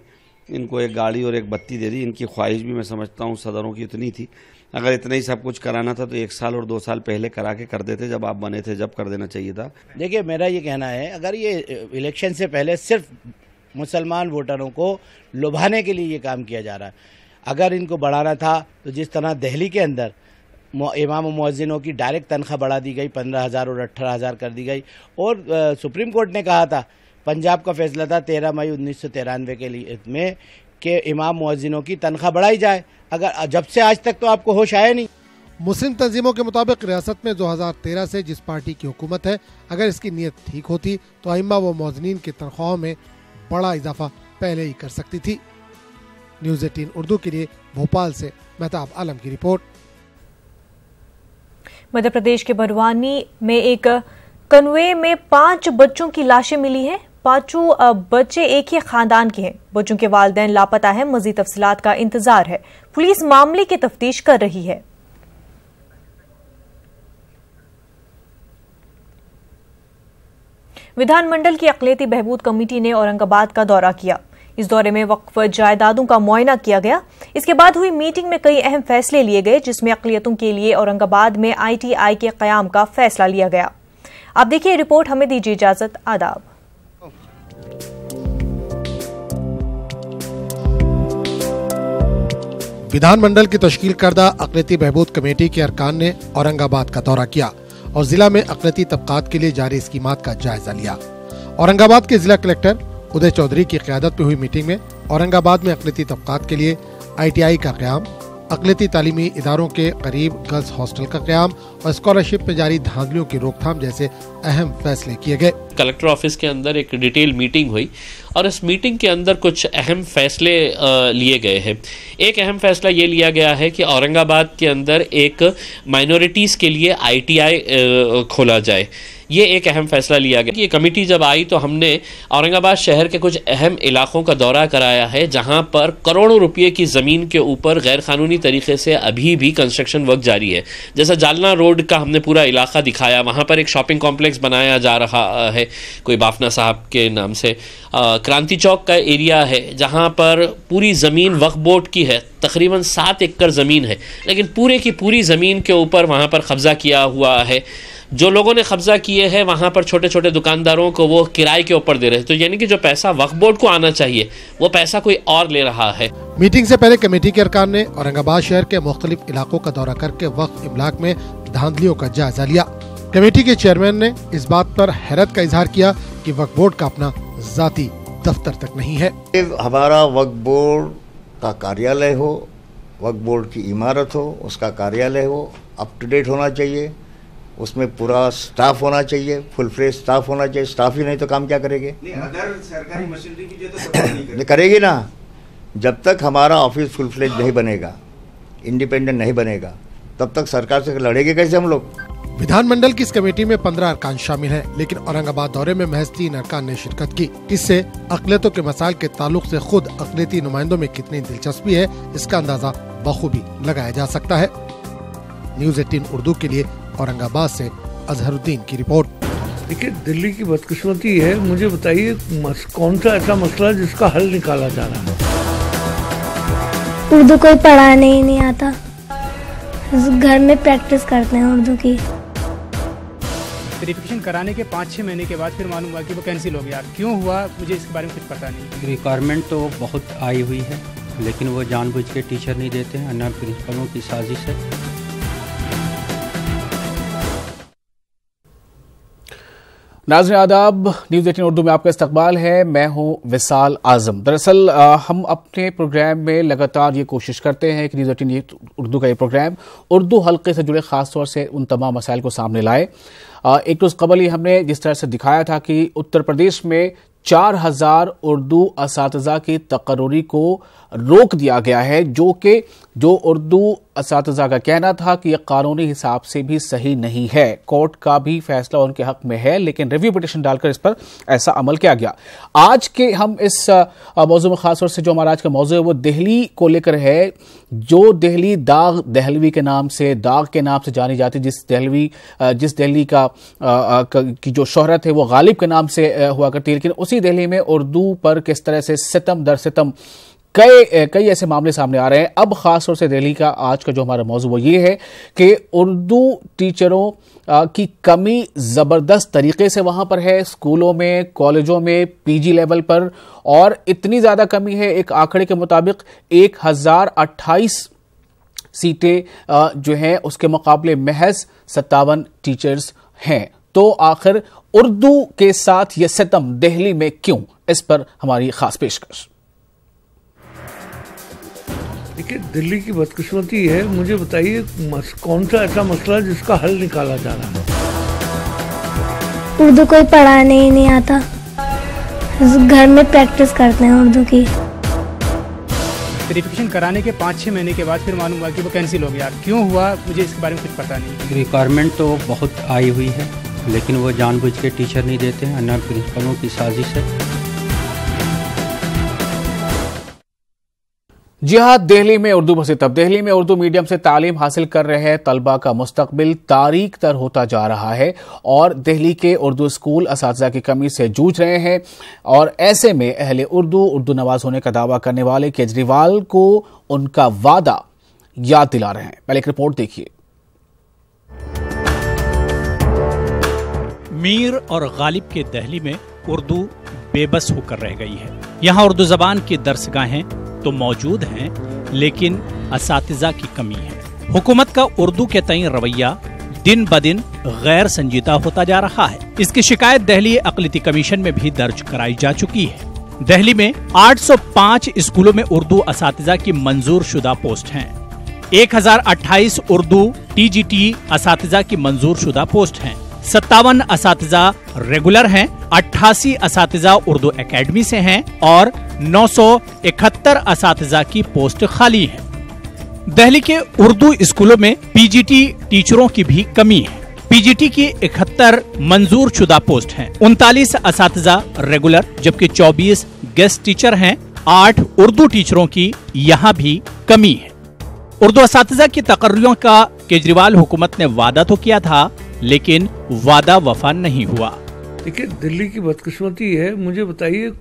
इनको एक गाड़ी और एक बत्ती दे दी। इनकी ख्वाहिश भी मैं समझता हूँ सदरों की इतनी थी, अगर इतना ही सब कुछ कराना था तो 1 साल और 2 साल पहले करा के कर देते, जब आप बने थे जब कर देना चाहिए था। देखिए, मेरा ये कहना है, अगर ये इलेक्शन से पहले सिर्फ मुसलमान वोटरों को लुभाने के लिए ये काम किया जा रहा है, अगर इनको बढ़ाना था तो जिस तरह दिल्ली के अंदर इमाम मुअज्जिनों की डायरेक्ट तनख्वाह बढ़ा दी गई, 15,000 और 18,000 कर दी गई, और सुप्रीम कोर्ट ने कहा था, पंजाब का फैसला था 13 मई 1993 के लिए में कि इमाम मुअज्जिनों की तनख्वाह बढ़ाई जाए। अगर जब से आज तक तो आपको होश आया नहीं। मुस्लिम तंजीमों के मुताबिक रियासत में 2013 से जिस पार्टी की हुकूमत है, अगर इसकी नीयत ठीक होती तो आइम्मा व मोज़नीन की तनख्वाहों में बड़ा इजाफा पहले ही कर सकती थी। न्यूज़ 18 उर्दू के लिए भोपाल से मेहताब आलम की रिपोर्ट। मध्य प्रदेश के बरवानी में एक कन्वे में 5 बच्चों की लाशें मिली हैं। 5 बच्चे एक ही खानदान के हैं। बच्चों के वालिदैन लापता हैं। मजीद तफसीलात का इंतजार है। पुलिस मामले की तफ्तीश कर रही है। विधानमंडल की अक़लियती बहबूद कमेटी ने औरंगाबाद का दौरा किया। इस दौरे में वक्फ जायदादों का मुआयना किया गया। इसके बाद हुई मीटिंग में कई अहम फैसले लिए गए, जिसमें अक़लियतों के लिए औरंगाबाद में ITI के क़याम का फैसला लिया गया। आप देखिए रिपोर्ट। हमें दीजिए इजाजत। आदाब। विधानमंडल की तश्कील करदा अक़लियती बहबूद कमेटी के अरकान ने औरंगाबाद का दौरा किया और जिला में अक़लियती तबक़ात के लिए जारी स्कीमात का जायजा लिया। औरंगाबाद के जिला कलेक्टर उदय चौधरी की क़यादत में हुई मीटिंग में औरंगाबाद में अक़लियती तबक़ात के लिए ITI का क़याम, अक़लियती तालीमी इदारों के करीब गर्ल्स हॉस्टल का क़याम और स्कॉलरशिप में जारी धांधलियों की रोकथाम जैसे अहम फैसले किए गए। कलेक्टर ऑफिस के अंदर एक डिटेल मीटिंग हुई और इस मीटिंग के अंदर कुछ अहम फैसले लिए गए हैं। एक अहम फैसला ये लिया गया है कि औरंगाबाद के अंदर एक माइनॉरिटीज़ के लिए ITI खोला जाए। ये एक अहम फैसला लिया गया। ये कमेटी जब आई तो हमने औरंगाबाद शहर के कुछ अहम इलाकों का दौरा कराया है, जहां पर करोड़ों रुपए की ज़मीन के ऊपर गैर कानूनी तरीके से अभी भी कंस्ट्रक्शन वर्क जारी है। जैसा जालना रोड का हमने पूरा इलाका दिखाया, वहां पर एक शॉपिंग कॉम्प्लेक्स बनाया जा रहा है कोई बाफना साहब के नाम से। क्रांति चौक का एरिया है जहां पर पूरी ज़मीन वक्फ बोर्ड की है, तकरीबन 7 एकड़ ज़मीन है, लेकिन पूरे की पूरी ज़मीन के ऊपर वहां पर कब्जा किया हुआ है। जो लोगों ने कब्जा किए हैं वहां पर छोटे छोटे दुकानदारों को वो किराए के ऊपर दे रहे हैं। तो यानी कि जो पैसा वक्फ बोर्ड को आना चाहिए वो पैसा कोई और ले रहा है। मीटिंग से पहले कमेटी के अरकान ने औरंगाबाद शहर के मुख्तलिफ इलाकों का दौरा करके वक्फ इमलाक में धांधलियों का जायजा लिया। कमेटी के चेयरमैन ने इस बात पर हैरत का इजहार किया कि वक्फ बोर्ड का अपना जाती दफ्तर तक नहीं है। हमारा वक्फ बोर्ड का कार्यालय हो, वक्फ बोर्ड की इमारत हो, उसका कार्यालय हो, अप टू डेट होना चाहिए। उसमें पूरा स्टाफ होना चाहिए, फुल फ्लेज स्टाफ होना चाहिए। स्टाफ ही नहीं तो काम क्या करेंगे? अगर सरकारी मशीनरी की तो सपोर्ट नहीं करेगी ना। जब तक हमारा ऑफिस फुल फ्लेज नहीं बनेगा, इंडिपेंडेंट नहीं बनेगा, तब तक सरकार से लड़ेंगे कैसे हम लोग? विधानमंडल की इस कमेटी में 15 अरकान शामिल हैं, लेकिन औरंगाबाद दौरे में महज 3 अरकान ने शिरकत की। इससे अक़लियतों के मसाइल के ताल्लुक से खुद अक़लियती नुमाइंदों में कितनी दिलचस्पी है, इसका अंदाजा बखूबी लगाया जा सकता है। न्यूज़ 18 उर्दू के लिए औरंगाबाद से अजहरुद्दीन की रिपोर्ट। देखिए, दिल्ली की बदकिस्मती है, मुझे बताइए कौन सा ऐसा मसला जिसका हल निकाला जा रहा है? उर्दू कोई पढ़ाने ही नहीं आता, घर में प्रैक्टिस करते हैं उर्दू की। वेरिफिकेशन कराने के 5-6 महीने के बाद फिर मालूम हुआ कि वो कैंसिल हो गया। क्यों हुआ मुझे इसके बारे में कुछ पता नहीं। रिक्वायरमेंट तो बहुत आई हुई है, लेकिन वो जानबूझ के टीचर नहीं देते हैं, अन्य प्रिंसिपलों की साजिश है। नाज़रीन आदाब, न्यूज़ 18 उर्दू में आपका इस्तकबाल है। मैं हूं विसाल आजम। दरअसल हम अपने प्रोग्राम में लगातार ये कोशिश करते हैं कि न्यूज़ 18 उर्दू का ये प्रोग्राम उर्दू हल्के से जुड़े खास तौर से उन तमाम मसाइल को सामने लाए। एक रोज़ कबल ही हमने जिस तरह से दिखाया था कि उत्तर प्रदेश में 4000 उर्दू असातिज़ा की तकर्री को रोक दिया गया है, जो उर्दू असातिज़ा का कहना था कि यह कानूनी हिसाब से भी सही नहीं है। कोर्ट का भी फैसला उनके हक में है, लेकिन रिव्यू पिटिशन डालकर इस पर ऐसा अमल किया गया। आज के हम इस मौजू में खास तौर से जो हमारा आज का मौजू है वो दिल्ली को लेकर है, जो दिल्ली दाग दहलवी के नाम से, दाग के नाम से जानी जाती, जिस दिल्ली की जो शोहरत है वो गालिब के नाम से हुआ करती है। लेकिन उसी दिल्ली में उर्दू पर किस तरह से सितम दर सितम कई ऐसे मामले सामने आ रहे हैं। अब खास तौर से दिल्ली का आज का जो हमारा मौजू वो ये है कि उर्दू टीचरों की कमी जबरदस्त तरीके से वहां पर है, स्कूलों में, कॉलेजों में, पीजी लेवल पर, और इतनी ज्यादा कमी है, एक आंकड़े के मुताबिक 1028 सीटें जो हैं उसके मुकाबले महज 57 टीचर्स हैं। तो आखिर उर्दू के साथ ये सितम दिल्ली में क्यों, इस पर हमारी खास पेशकश। देखिए, दिल्ली की बदकिस्मती है, मुझे बताइए कौन सा ऐसा मसला जिसका हल निकाला जा रहा है? उर्दू कोई पढ़ाने ही नहीं आता, घर में प्रैक्टिस करते हैं उर्दू की। वेरिफिकेशन कराने के 5-6 महीने के बाद फिर मालूम हुआ कि वो कैंसिल हो गया। क्यों हुआ मुझे इसके बारे में कुछ पता नहीं। रिक्वायरमेंट तो बहुत आई हुई है, लेकिन वो जानबूझ के टीचर नहीं देते हैं, अन्य प्रिंसिपलों की साजिश है। जी हाँ, दिल्ली में उर्दू बसे तब दिल्ली में उर्दू मीडियम से तालीम हासिल कर रहे तलबा का मुस्तकबिल तारीक तर होता जा रहा है और दिल्ली के उर्दू स्कूल असातिज़ा की कमी से जूझ रहे हैं। और ऐसे में अहले उर्दू नवाज होने का दावा करने वाले केजरीवाल को उनका वादा याद दिला रहे हैं। पहले एक रिपोर्ट देखिए। मीर और गालिब के दिल्ली में उर्दू बेबस होकर रह गई है। यहाँ उर्दू जबान की दरसगाहें तो मौजूद हैं, लेकिन असातिज़ा की कमी है। हुकूमत का उर्दू के तईं रवैया दिन ब दिन गैर संजीदा होता जा रहा है। इसकी शिकायत दिल्ली अक़लियती कमीशन में भी दर्ज कराई जा चुकी है। दिल्ली में 805 स्कूलों में उर्दू असातिज़ा की मंजूर शुदा पोस्ट हैं। 1028 उर्दू TGT असातिज़ा की मंजूर शुदा पोस्ट हैं। 57 असातिज़ा रेगुलर हैं, 88 असातिज़ा उर्दू एकेडमी से हैं और 971 असातिज़ा की पोस्ट खाली है। दिल्ली के उर्दू स्कूलों में PGT टीचरों की भी कमी है। PGT की 71 मंजूर शुदा पोस्ट हैं, 39 असातिज़ा रेगुलर जबकि 24 गेस्ट टीचर हैं। 8 उर्दू टीचरों की यहाँ भी कमी है। उर्दू असातिज़ा की तकर्रियों का केजरीवाल हुकूमत ने वादा तो किया था, लेकिन वादा वफा नहीं हुआ। देखिए, दिल्ली की बदकिस्मती है, मुझे बताइए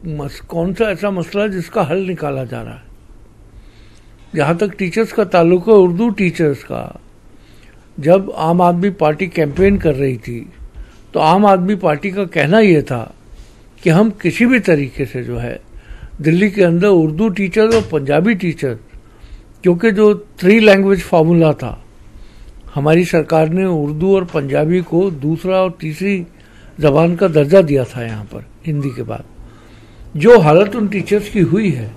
कौन सा ऐसा मसला जिसका हल निकाला जा रहा है? जहाँ तक टीचर्स का ताल्लुक है, उर्दू टीचर्स का, जब आम आदमी पार्टी कैंपेन कर रही थी तो आम आदमी पार्टी का कहना यह था कि हम किसी भी तरीके से जो है दिल्ली के अंदर उर्दू टीचर और पंजाबी टीचर, क्योंकि जो 3 लैंग्वेज फार्मूला था, हमारी सरकार ने उर्दू और पंजाबी को दूसरा और तीसरी जबान का दर्जा दिया था यहाँ पर हिंदी के बाद। जो हालत उन टीचर्स की हुई है,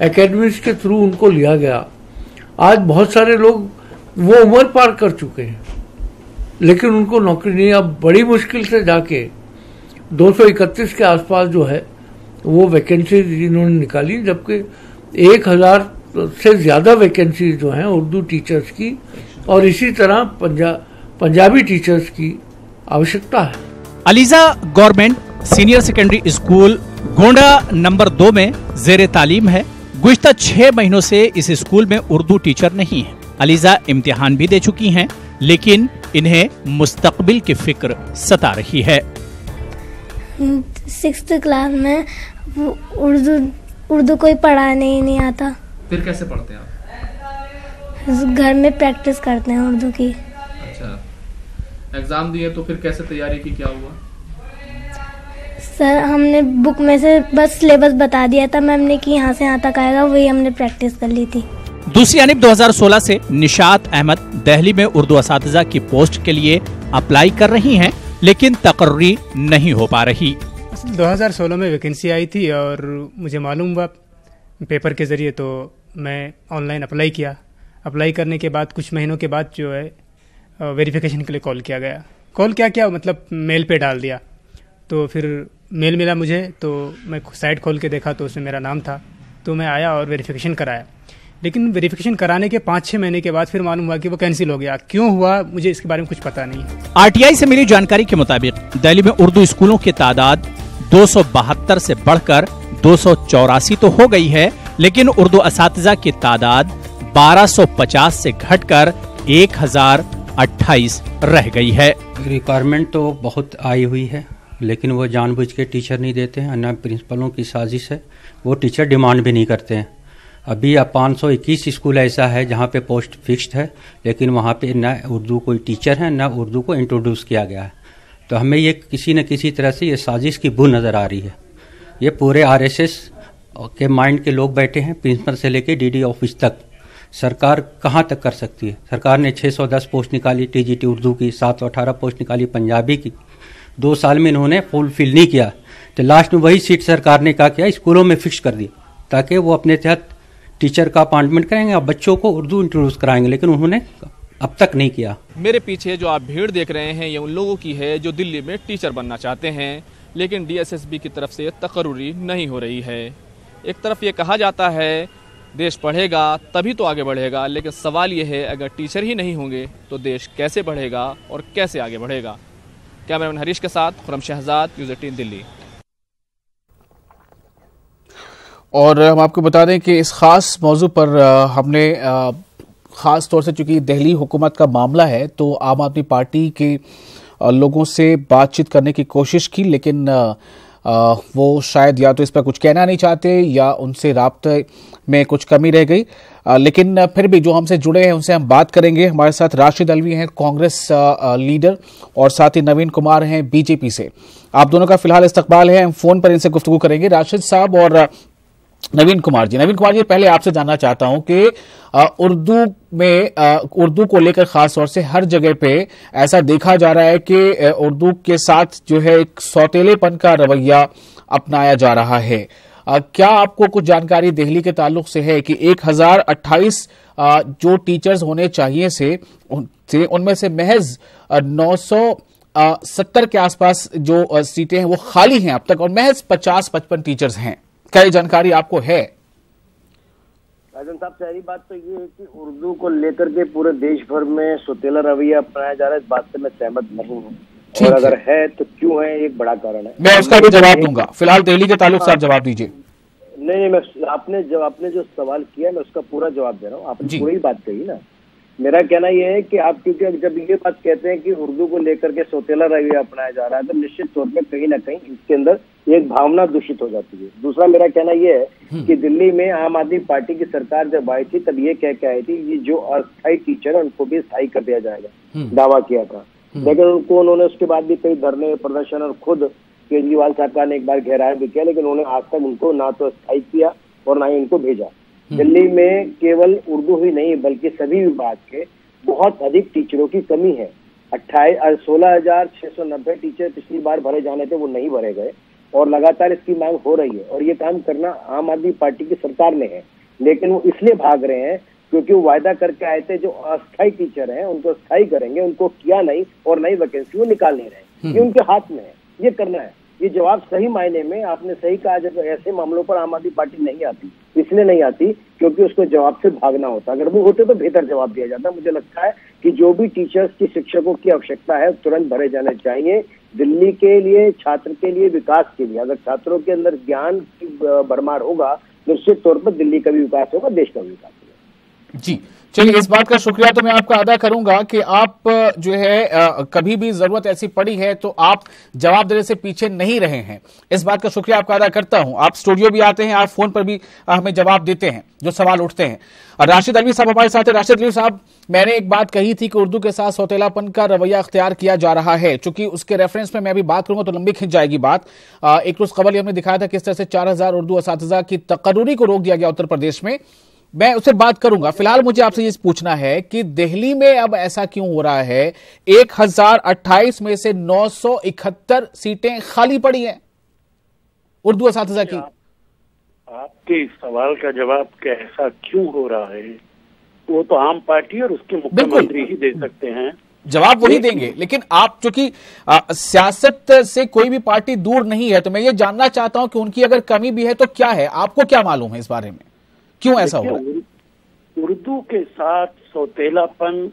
एकेडमीज के थ्रू उनको लिया गया। आज बहुत सारे लोग वो उम्र पार कर चुके हैं लेकिन उनको नौकरी नहीं। अब बड़ी मुश्किल से जाके 231 के आसपास जो है वो वैकेंसी इन्होंने निकाली, जबकि 1000 से ज्यादा वैकेंसी जो हैं उर्दू टीचर्स की और इसी तरह पंजाबी टीचर्स की आवश्यकता है। ELISA government senior secondary school Gonda number 2 में जेर तालीम है। गुज़िश्ता 6 महीनों से इस स्कूल में उर्दू टीचर नहीं है। अलीजा इम्तिहान भी दे चुकी हैं, लेकिन इन्हें मुस्तकबिल की फिक्र सता रही है। 6th क्लास में उर्दू कोई पढ़ाने ही नहीं आता। फिर कैसे पढ़ते हैं आप? घर में प्रैक्टिस करते हैं उर्दू की। अच्छा, एग्जाम दिए तो फिर कैसे तैयारी की, क्या हुआ? सर हमने बुक में से बस सिलेबस बता दिया था मैम ने कि यहाँ से यहाँ तक आएगा, वही हमने प्रैक्टिस कर ली थी। दूसरी जानब 2016 से निशात अहमद दिल्ली में उर्दू असातिज़ा की पोस्ट के लिए अप्लाई कर रही हैं, लेकिन तकर्री नहीं हो पा रही। 2016 में वैकेंसी आई थी और मुझे मालूम हुआ पेपर के ज़रिए, तो मैं ऑनलाइन अप्लाई किया। अप्लाई करने के बाद कुछ महीनों के बाद जो है वेरिफिकेशन के लिए कॉल किया गया। कॉल क्या मतलब मेल पे डाल दिया, तो फिर मेल मिला मुझे, तो मैं साइट खोल के देखा तो उसमें मेरा नाम था, तो मैं आया और वेरिफिकेशन कराया। लेकिन वेरिफिकेशन कराने के 5-6 महीने के बाद फिर मालूम हुआ कि वो कैंसिल हो गया। क्यों हुआ मुझे इसके बारे में कुछ पता नहीं है। आरटीआई से मिली जानकारी के मुताबिक दिल्ली में उर्दू स्कूलों की तादाद 272 से बढ़कर 284 तो हो गई है, लेकिन उर्दू असातिज़ा की तादाद 1250 से घटकर 1028 रह गई है। रिक्वायरमेंट तो बहुत आई हुई है, लेकिन वो जानबूझ के टीचर नहीं देते हैं। अन्य प्रिंसिपलों की साजिश है, वो टीचर डिमांड भी नहीं करते हैं। अभी अब 521 स्कूल ऐसा है जहाँ पे पोस्ट फिक्स्ड है, लेकिन वहाँ पे न उर्दू कोई टीचर है, न उर्दू को इंट्रोड्यूस किया गया है। तो हमें ये किसी न किसी तरह से ये साजिश की बू नज़र आ रही है। ये पूरे आरएसएस के माइंड के लोग बैठे हैं, प्रिंसिपल से लेके डीडी ऑफिस तक। सरकार कहाँ तक कर सकती है? सरकार ने 610 पोस्ट निकाली टीजीटी उर्दू की, 718 पोस्ट निकाली पंजाबी की। 2 साल में इन्होंने फुलफिल नहीं किया, तो लास्ट में वही सीट सरकार ने क्या किया, स्कूलों में फिक्स कर दी, ताकि वो अपने तहत टीचर का अपॉइंटमेंट करेंगे और बच्चों को उर्दू इंट्रोड्यूस कराएंगे, लेकिन उन्होंने अब तक नहीं किया। मेरे पीछे जो आप भीड़ देख रहे हैं, ये उन लोगों की है जो दिल्ली में टीचर बनना चाहते हैं, लेकिन डीएसएसबी की तरफ से तकर्री नहीं हो रही है। एक तरफ ये कहा जाता है देश पढ़ेगा तभी तो आगे बढ़ेगा, लेकिन सवाल ये है अगर टीचर ही नहीं होंगे तो देश कैसे बढ़ेगा और कैसे आगे बढ़ेगा। कैमरामैन हरीश के साथ खुरम शहजाद, न्यूज़ 18 दिल्ली। और हम आपको बता दें कि इस खास मौजू पर हमने खास तौर से, चूंकि दिल्ली हुकूमत का मामला है, तो आम आदमी पार्टी के लोगों से बातचीत करने की कोशिश की, लेकिन वो शायद या तो इस पर कुछ कहना नहीं चाहते या उनसे राब्ते में कुछ कमी रह गई। लेकिन फिर भी जो हमसे जुड़े हैं उनसे हम बात करेंगे। हमारे साथ राशिद अलवी हैं, कांग्रेस लीडर, और साथ ही नवीन कुमार हैं बीजेपी से। आप दोनों का फिलहाल इस्तकबाल है, हम फोन पर इनसे गुफ्तगू करेंगे। राशिद साहब और नवीन कुमार जी, पहले आपसे जानना चाहता हूं कि उर्दू को लेकर खास तौर से हर जगह पे ऐसा देखा जा रहा है कि उर्दू के साथ जो है एक सौतेलेपन का रवैया अपनाया जा रहा है। क्या आपको कुछ जानकारी दिल्ली के ताल्लुक से है कि 1028 जो टीचर्स होने चाहिए से उनमें से महज 970 के आसपास जो सीटें हैं वो खाली हैं अब तक, और महज 50-55 टीचर्स हैं? क्या ये जानकारी आपको है? राजन साहब, पहली बात तो ये है कि उर्दू को लेकर के पूरे देश भर में सौतेला रवैया अपनाया जा रहा है, इस बात से मैं सहमत नहीं हूँ, और अगर है तो क्यों है, एक बड़ा कारण है। मैं उसका भी जवाब दूंगा, फिलहाल दिल्ली के ताल्लुक से आप जवाब दीजिए। नहीं, मैं आपने जो सवाल किया मैं उसका पूरा जवाब दे रहा हूँ। आपने पूरी बात कही ना। मेरा कहना यह है कि आप क्योंकि जब ये बात कहते हैं कि उर्दू को लेकर के सौतेला रवैया अपनाया जा रहा है, तो निश्चित तौर पर कहीं ना कहीं इसके अंदर एक भावना दूषित हो जाती है। दूसरा मेरा कहना यह है कि दिल्ली में आम आदमी पार्टी की सरकार जब आई थी तब ये कह के आई थी ये जो अस्थायी टीचर है उनको भी स्थायी कर दिया जाएगा, दावा किया था। लेकिन उन्होंने उसके बाद भी कई धरने प्रदर्शन और खुद केजरीवाल साहब ने एक बार घेराव भी किया, लेकिन उन्होंने आज तक उनको ना तो स्थायी किया और ना ही उनको भेजा। दिल्ली में केवल उर्दू ही नहीं बल्कि सभी विभाग के बहुत अधिक टीचरों की कमी है। 16,690 टीचर पिछली बार भरे जाने थे, वो नहीं भरे गए और लगातार इसकी मांग हो रही है। और ये काम करना आम आदमी पार्टी की सरकार ने है, लेकिन वो इसलिए भाग रहे हैं क्योंकि वो वायदा करके आए थे जो अस्थायी टीचर हैं उनको स्थायी करेंगे, उनको किया नहीं और नई वैकेंसी वो निकाल नहीं रहे। ये उनके हाथ में है, ये करना है। ये जवाब सही मायने में आपने सही कहा, जब ऐसे मामलों पर आम आदमी पार्टी नहीं आती, इसलिए नहीं आती क्योंकि उसको जवाब से भागना होता। अगर वो होते तो बेहतर जवाब दिया जाता। मुझे लगता है कि जो भी टीचर्स की, शिक्षकों की आवश्यकता है तुरंत भरे जाने चाहिए, दिल्ली के लिए, छात्र के लिए, विकास के लिए। अगर छात्रों के अंदर ज्ञान की भरमार होगा, निश्चित तौर पर दिल्ली का भी विकास होगा, देश का भी विकास होगा। जी चलिए, इस बात का शुक्रिया तो मैं आपका अदा करूंगा कि आप जो है कभी भी जरूरत ऐसी पड़ी है तो आप जवाब देने से पीछे नहीं रहे हैं। इस बात का शुक्रिया आपका अदा करता हूं। आप स्टूडियो भी आते हैं, आप फोन पर भी हमें जवाब देते हैं जो सवाल उठते हैं। और राशिद अल्वी साहब हमारे साथ है। राशिद अल्वी साहब, मैंने एक बात कही थी कि उर्दू के साथ सौतेलापन का रवैया अख्तियार किया जा रहा है। चूंकि उसके रेफरेंस में मैं अभी बात करूंगा तो लंबी खिंच जाएगी बात। एक रोज कबल हमने दिखाया था किस तरह से 4000 उर्दू असातिज़ा की तकर्रुरी को रोक दिया गया उत्तर प्रदेश में। मैं उससे बात करूंगा। फिलहाल मुझे आपसे ये पूछना है कि दिल्ली में अब ऐसा क्यों हो रहा है, 1028 में से 971 सीटें खाली पड़ी हैं उर्दू असातिज़ा की। आपके इस सवाल का जवाब कि ऐसा क्यों हो रहा है वो तो आम पार्टी और उसके मुख्यमंत्री ही दे सकते हैं, जवाब वही देंगे। लेकिन आप चूंकि सियासत से कोई भी पार्टी दूर नहीं है, तो मैं ये जानना चाहता हूं कि उनकी अगर कमी भी है तो क्या है, आपको क्या मालूम है इस बारे में, क्यों ऐसा हुआ? उर्दू के साथ सौतेलापन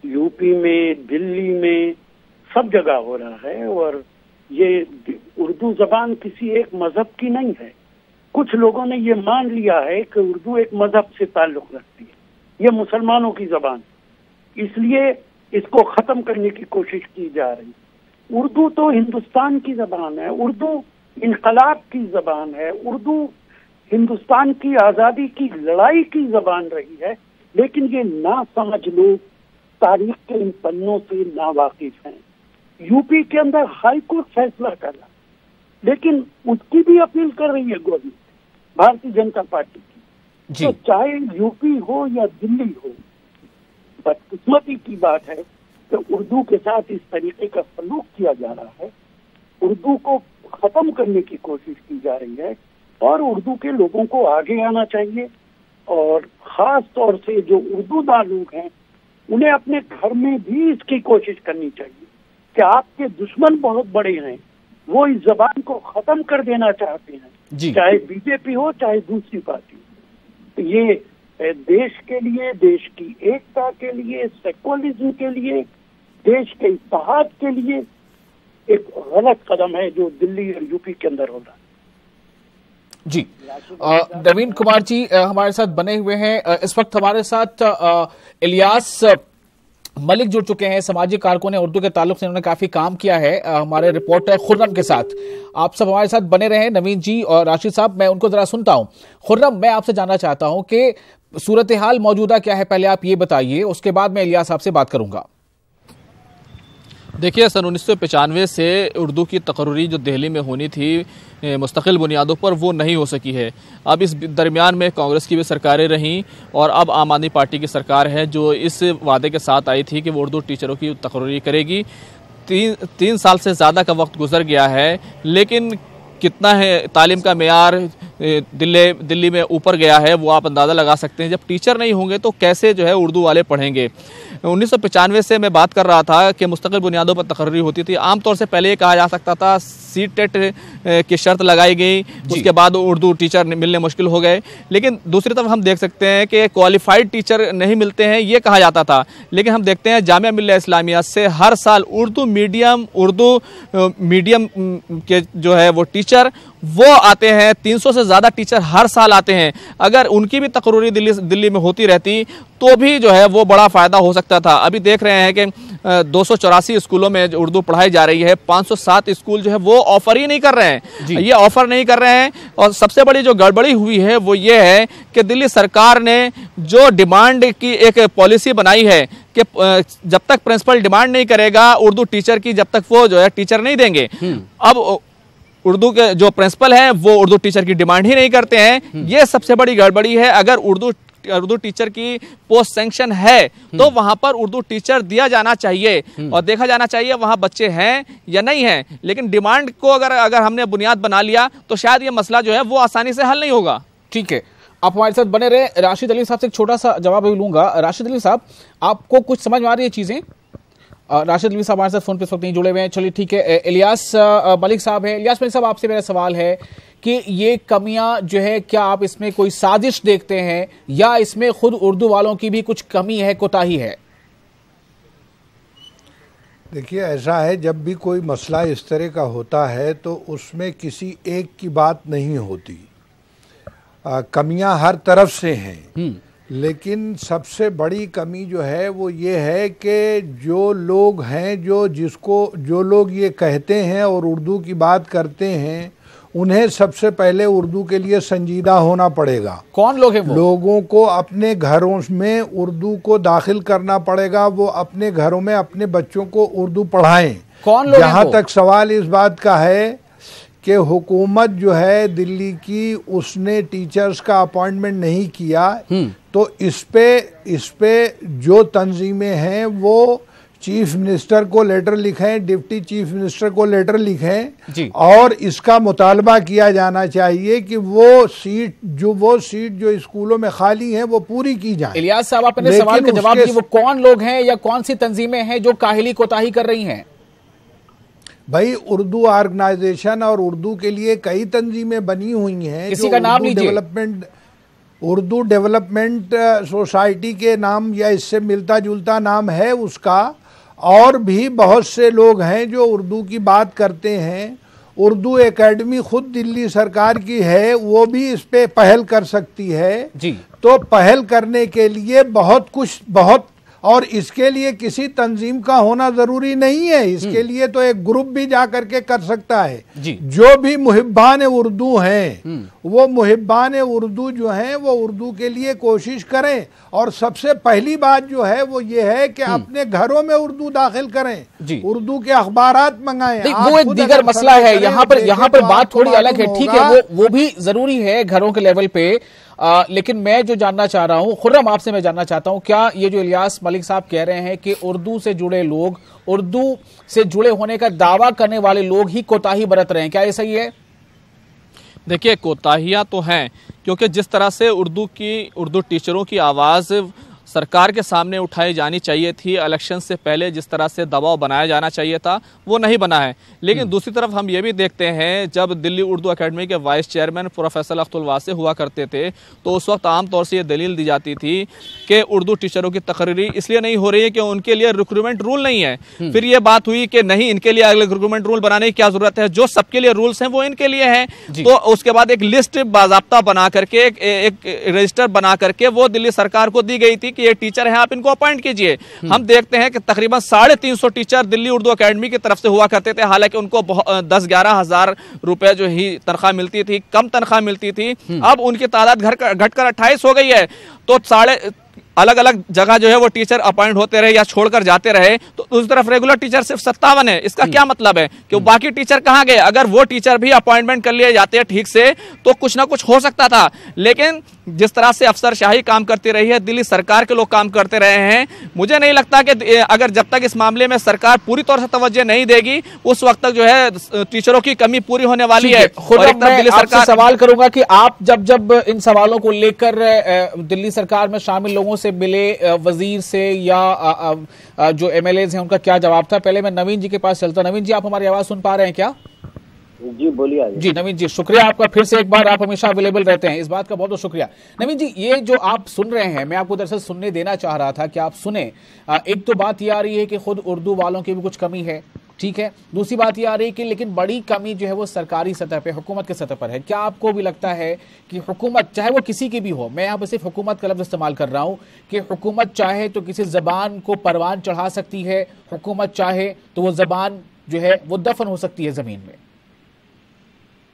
यूपी में, दिल्ली में, सब जगह हो रहा है। और ये उर्दू जबान किसी एक मजहब की नहीं है। कुछ लोगों ने ये मान लिया है कि उर्दू एक मजहब से ताल्लुक रखती है, ये मुसलमानों की जबान, इसलिए इसको खत्म करने की कोशिश की जा रही। उर्दू तो हिंदुस्तान की जबान है, उर्दू इनकलाब की जबान है, उर्दू हिंदुस्तान की आजादी की लड़ाई की जबान रही है। लेकिन ये ना समझ लोग तारीख के इन पन्नों से ना वाकिफ हैं। यूपी के अंदर हाई कोर्ट फैसला कर रहा, लेकिन उसकी भी अपील कर रही है गवर्नमेंट, भारतीय जनता पार्टी की। तो चाहे यूपी हो या दिल्ली हो, बदकिस्मती की बात है कि उर्दू के साथ इस तरीके का सलूक किया जा रहा है। उर्दू को खत्म करने की कोशिश की जा रही है और उर्दू के लोगों को आगे आना चाहिए। और खास तौर से जो उर्दूदार लोग हैं उन्हें अपने घर में भी इसकी कोशिश करनी चाहिए कि आपके दुश्मन बहुत बड़े हैं, वो इस जबान को खत्म कर देना चाहते हैं, चाहे बीजेपी हो चाहे दूसरी पार्टी हो। तो ये देश के लिए, देश की एकता के लिए, सेक्युलरिज्म के लिए, देश के इत्तेहाद के लिए एक गलत कदम है जो दिल्ली और यूपी के अंदर हो रहा है। जी नवीन कुमार जी हमारे साथ बने हुए हैं। इस वक्त हमारे साथ इलियास मलिक जुड़ चुके हैं, सामाजिक कारकुन है, उर्दू के ताल्लुक से इन्होंने काफी काम किया है हमारे रिपोर्टर खुर्रम के साथ। आप सब हमारे साथ बने रहे, नवीन जी और राशिद साहब, मैं उनको जरा सुनता हूं। खुर्रम, मैं आपसे जानना चाहता हूं कि सूरत हाल मौजूदा क्या है, पहले आप ये बताइए, उसके बाद मैं इलियास साहब से बात करूंगा। देखिए, सन 1995 से उर्दू की तकर्रुरी जो दिल्ली में होनी थी मुस्तकिल बुनियादों पर, वो नहीं हो सकी है। अब इस दरमियान में कांग्रेस की भी सरकारें रहीं और अब आम आदमी पार्टी की सरकार है जो इस वादे के साथ आई थी कि वो उर्दू टीचरों की तकर्रुरी करेगी। तीन साल से ज़्यादा का वक्त गुजर गया है, लेकिन कितना है तालीम का मेयार दिल्ली में ऊपर गया है वो आप अंदाज़ा लगा सकते हैं। जब टीचर नहीं होंगे तो कैसे जो है उर्दू वाले पढ़ेंगे। 1995 से मैं बात कर रहा था कि मुस्तकिल बुनियादों पर तकर्री होती थी। आमतौर से पहले ये कहा जा सकता था सीट टेट की शर्त लगाई गई, उसके बाद उर्दू टीचर मिलने मुश्किल हो गए। लेकिन दूसरी तरफ हम देख सकते हैं कि क्वालिफाइड टीचर नहीं मिलते हैं, ये कहा जाता था। लेकिन हम देखते हैं जामिया मिल्लिया इस्लामिया से हर साल उर्दू मीडियम के जो है वो टीचर वो आते हैं। 300 से ज़्यादा टीचर हर साल आते हैं। अगर उनकी भी तकर्री दिल्ली में होती रहती तो भी जो है वो बड़ा फ़ायदा हो सकता था। अभी देख रहे हैं कि 284 स्कूलों में उर्दू पढ़ाई जा रही है, 507 स्कूल जो है वो ऑफर ही नहीं कर रहे हैं, ये ऑफर नहीं कर रहे हैं। और सबसे बड़ी जो गड़बड़ी हुई है वो ये है कि दिल्ली सरकार ने जो डिमांड की एक पॉलिसी बनाई है कि जब तक प्रिंसिपल डिमांड नहीं करेगा उर्दू टीचर की, जब तक वो जो है टीचर नहीं देंगे। अब उर्दू के जो प्रिंसिपल हैं वो उर्दू टीचर की डिमांड ही नहीं करते हैं, ये सबसे बड़ी गड़बड़ी है। अगर उर्दू टीचर की पोस्ट सैंक्शन है तो वहां पर उर्दू टीचर दिया जाना चाहिए और देखा जाना चाहिए वहां बच्चे हैं या नहीं हैं। लेकिन डिमांड को अगर हमने बुनियाद बना लिया तो शायद ये मसला जो है वो आसानी से हल नहीं होगा। ठीक है, आप हमारे साथ बने रहे। राशिद अली साहब से एक छोटा सा जवाब भी लूंगा। राशिद अली साहब, आपको कुछ समझ में आ रही है चीजें? राशिद अली साहब हमारे साथ फोन पे इस वक्त नहीं जुड़े हुए हैं। चलिए ठीक है, इलियास मलिक साहब है। इलियास मलिक साहब, आपसे मेरा सवाल है कि ये कमियां जो है, क्या आप इसमें कोई साजिश देखते हैं या इसमें खुद उर्दू वालों की भी कुछ कमी है, कोताही है? देखिए, ऐसा है, जब भी कोई मसला इस तरह का होता है तो उसमें किसी एक की बात नहीं होती, कमियां हर तरफ से हैं। लेकिन सबसे बड़ी कमी जो है वो ये है कि जो लोग हैं, जो लोग ये कहते हैं और उर्दू की बात करते हैं, उन्हें सबसे पहले उर्दू के लिए संजीदा होना पड़ेगा। कौन लोग हैं वो? लोगों को अपने घरों में उर्दू को दाखिल करना पड़ेगा। वो अपने घरों में अपने बच्चों को उर्दू पढ़ाएं। कौन लोग? जहाँ तक सवाल इस बात का है कि हुकूमत जो है दिल्ली की, उसने टीचर्स का अपॉइंटमेंट नहीं किया, तो इस पे जो तंजीमें हैं वो चीफ मिनिस्टर को लेटर लिखें, डिप्टी चीफ मिनिस्टर को लेटर लिखें और इसका मुतालबा किया जाना चाहिए कि वो सीट जो स्कूलों में खाली है वो पूरी की जाए। इलियास साहब, आपने सवाल का जवाब दिया, वो कौन लोग हैं या कौन सी तंजीमें हैं जो काहिली कोताही कर रही हैं? भाई, उर्दू ऑर्गेनाइजेशन और उर्दू के लिए कई तंजीमें बनी हुई हैं। किसी का नाम लीजिए। उर्दू डेवलपमेंट सोसाइटी के नाम या इससे मिलता जुलता नाम है उसका। और भी बहुत से लोग हैं जो उर्दू की बात करते हैं। उर्दू एकेडमी खुद दिल्ली सरकार की है, वो भी इस पे पहल कर सकती है जी। तो पहल करने के लिए बहुत और इसके लिए किसी तंजीम का होना जरूरी नहीं है। इसके लिए तो एक ग्रुप भी जा करके कर सकता है जी। जो भी मुहिब्बान उर्दू हैं, वो मुहिब्बान उर्दू जो हैं वो उर्दू के लिए कोशिश करें। और सबसे पहली बात जो है वो ये है कि अपने घरों में उर्दू दाखिल करें, उर्दू के अखबारात मंगाएं। वो एक दीगर मसला है। यहाँ पर बात थोड़ी अलग है, ठीक है, वो भी जरूरी है घरों के लेवल पे। लेकिन मैं जो जानना चाह रहा हूं, खुर्रम, आपसे मैं जानना चाहता हूं, क्या ये जो इलियास मलिक साहब कह रहे हैं कि उर्दू से जुड़े लोग, उर्दू से जुड़े होने का दावा करने वाले लोग ही कोताही बरत रहे हैं, क्या ये सही है? देखिए, कोताहियां तो हैं, क्योंकि जिस तरह से उर्दू टीचरों की आवाज़ सरकार के सामने उठाई जानी चाहिए थी, इलेक्शन से पहले जिस तरह से दबाव बनाया जाना चाहिए था, वो नहीं बना है। लेकिन दूसरी तरफ हम ये भी देखते हैं, जब दिल्ली उर्दू एकेडमी के वाइस चेयरमैन प्रोफेसर अख्तुल वासी हुआ करते थे, तो उस वक्त आम तौर से ये दलील दी जाती थी कि उर्दू टीचरों की तकरीरी इसलिए नहीं हो रही है कि उनके लिए रिक्रूटमेंट रूल नहीं है। फिर ये बात हुई कि नहीं, इनके लिए अलग रिक्रूटमेंट रूल बनाने की क्या जरूरत है, जो सबके लिए रूल्स हैं वो इनके लिए हैं। तो उसके बाद एक लिस्ट बाजाब्ता बना करके, एक रजिस्टर बना करके वो दिल्ली सरकार को दी गई थी कि ये टीचर हैं, आप इनको अपॉइंट कीजिए। हम देखते हैं कि तकरीबन 350 टीचर दिल्ली उर्दू एकेडमी की तरफ से हुआ करते थे, हालांकि उनको 10-11 हजार रुपए जो ही तनख्वाह मिलती थी, कम तनख्वाह मिलती थी। अब उनकी तादाद घटकर 28 हो गई है। तो अलग अलग जगह जो है वो टीचर अपॉइंट होते रहे या छोड़कर जाते रहे, तो उस तरफ रेगुलर टीचर सिर्फ 57 है। इसका क्या मतलब है कि बाकी टीचर कहां गए? अगर वो टीचर भी अपॉइंटमेंट कर लिए जाते हैं ठीक से, तो कुछ ना कुछ हो सकता था। लेकिन जिस तरह से अफसरशाही काम करती रही है, दिल्ली सरकार के लोग काम करते रहे हैं, मुझे नहीं लगता कि अगर जब तक इस मामले में सरकार पूरी तौर से तवज्जो नहीं देगी, उस वक्त तक जो है टीचरों की कमी पूरी होने वाली है। और एक तरफ दिल्ली सरकार, सवाल करूंगा कि आप जब इन सवालों को लेकर दिल्ली सरकार में शामिल लोगों से मिले, वजीर से या जो एमएलएज हैं, उनका क्या जवाब था? पहले मैं नवीन जी के पास चलता। नवीन जी, आप हमारी आवाज सुन पा रहे हैं क्या? जी बोलिए। जी नवीन जी, शुक्रिया आपका, फिर से एक बार आप हमेशा अवेलेबल रहते हैं, इस बात का बहुत बहुत शुक्रिया। नवीन जी, ये जो आप सुन रहे हैं, मैं आपको दरअसल सुनने देना चाह रहा था कि आप सुने। एक तो बात ये आ रही है कि खुद उर्दू वालों की भी कुछ कमी है, ठीक है। दूसरी बात ये आ रही है कि लेकिन बड़ी कमी जो है वो सरकारी सतह पे, हुकूमत के सतह पर है। क्या आपको भी लगता है कि हुकूमत, चाहे वो किसी की भी हो, मैं यहाँ पर सिर्फ हुकूमत का लफ्ज इस्तेमाल कर रहा हूँ, कि हुकूमत चाहे तो किसी जबान को परवान चढ़ा सकती है, हुकूमत चाहे तो वो जबान जो है वो दफन हो सकती है जमीन में?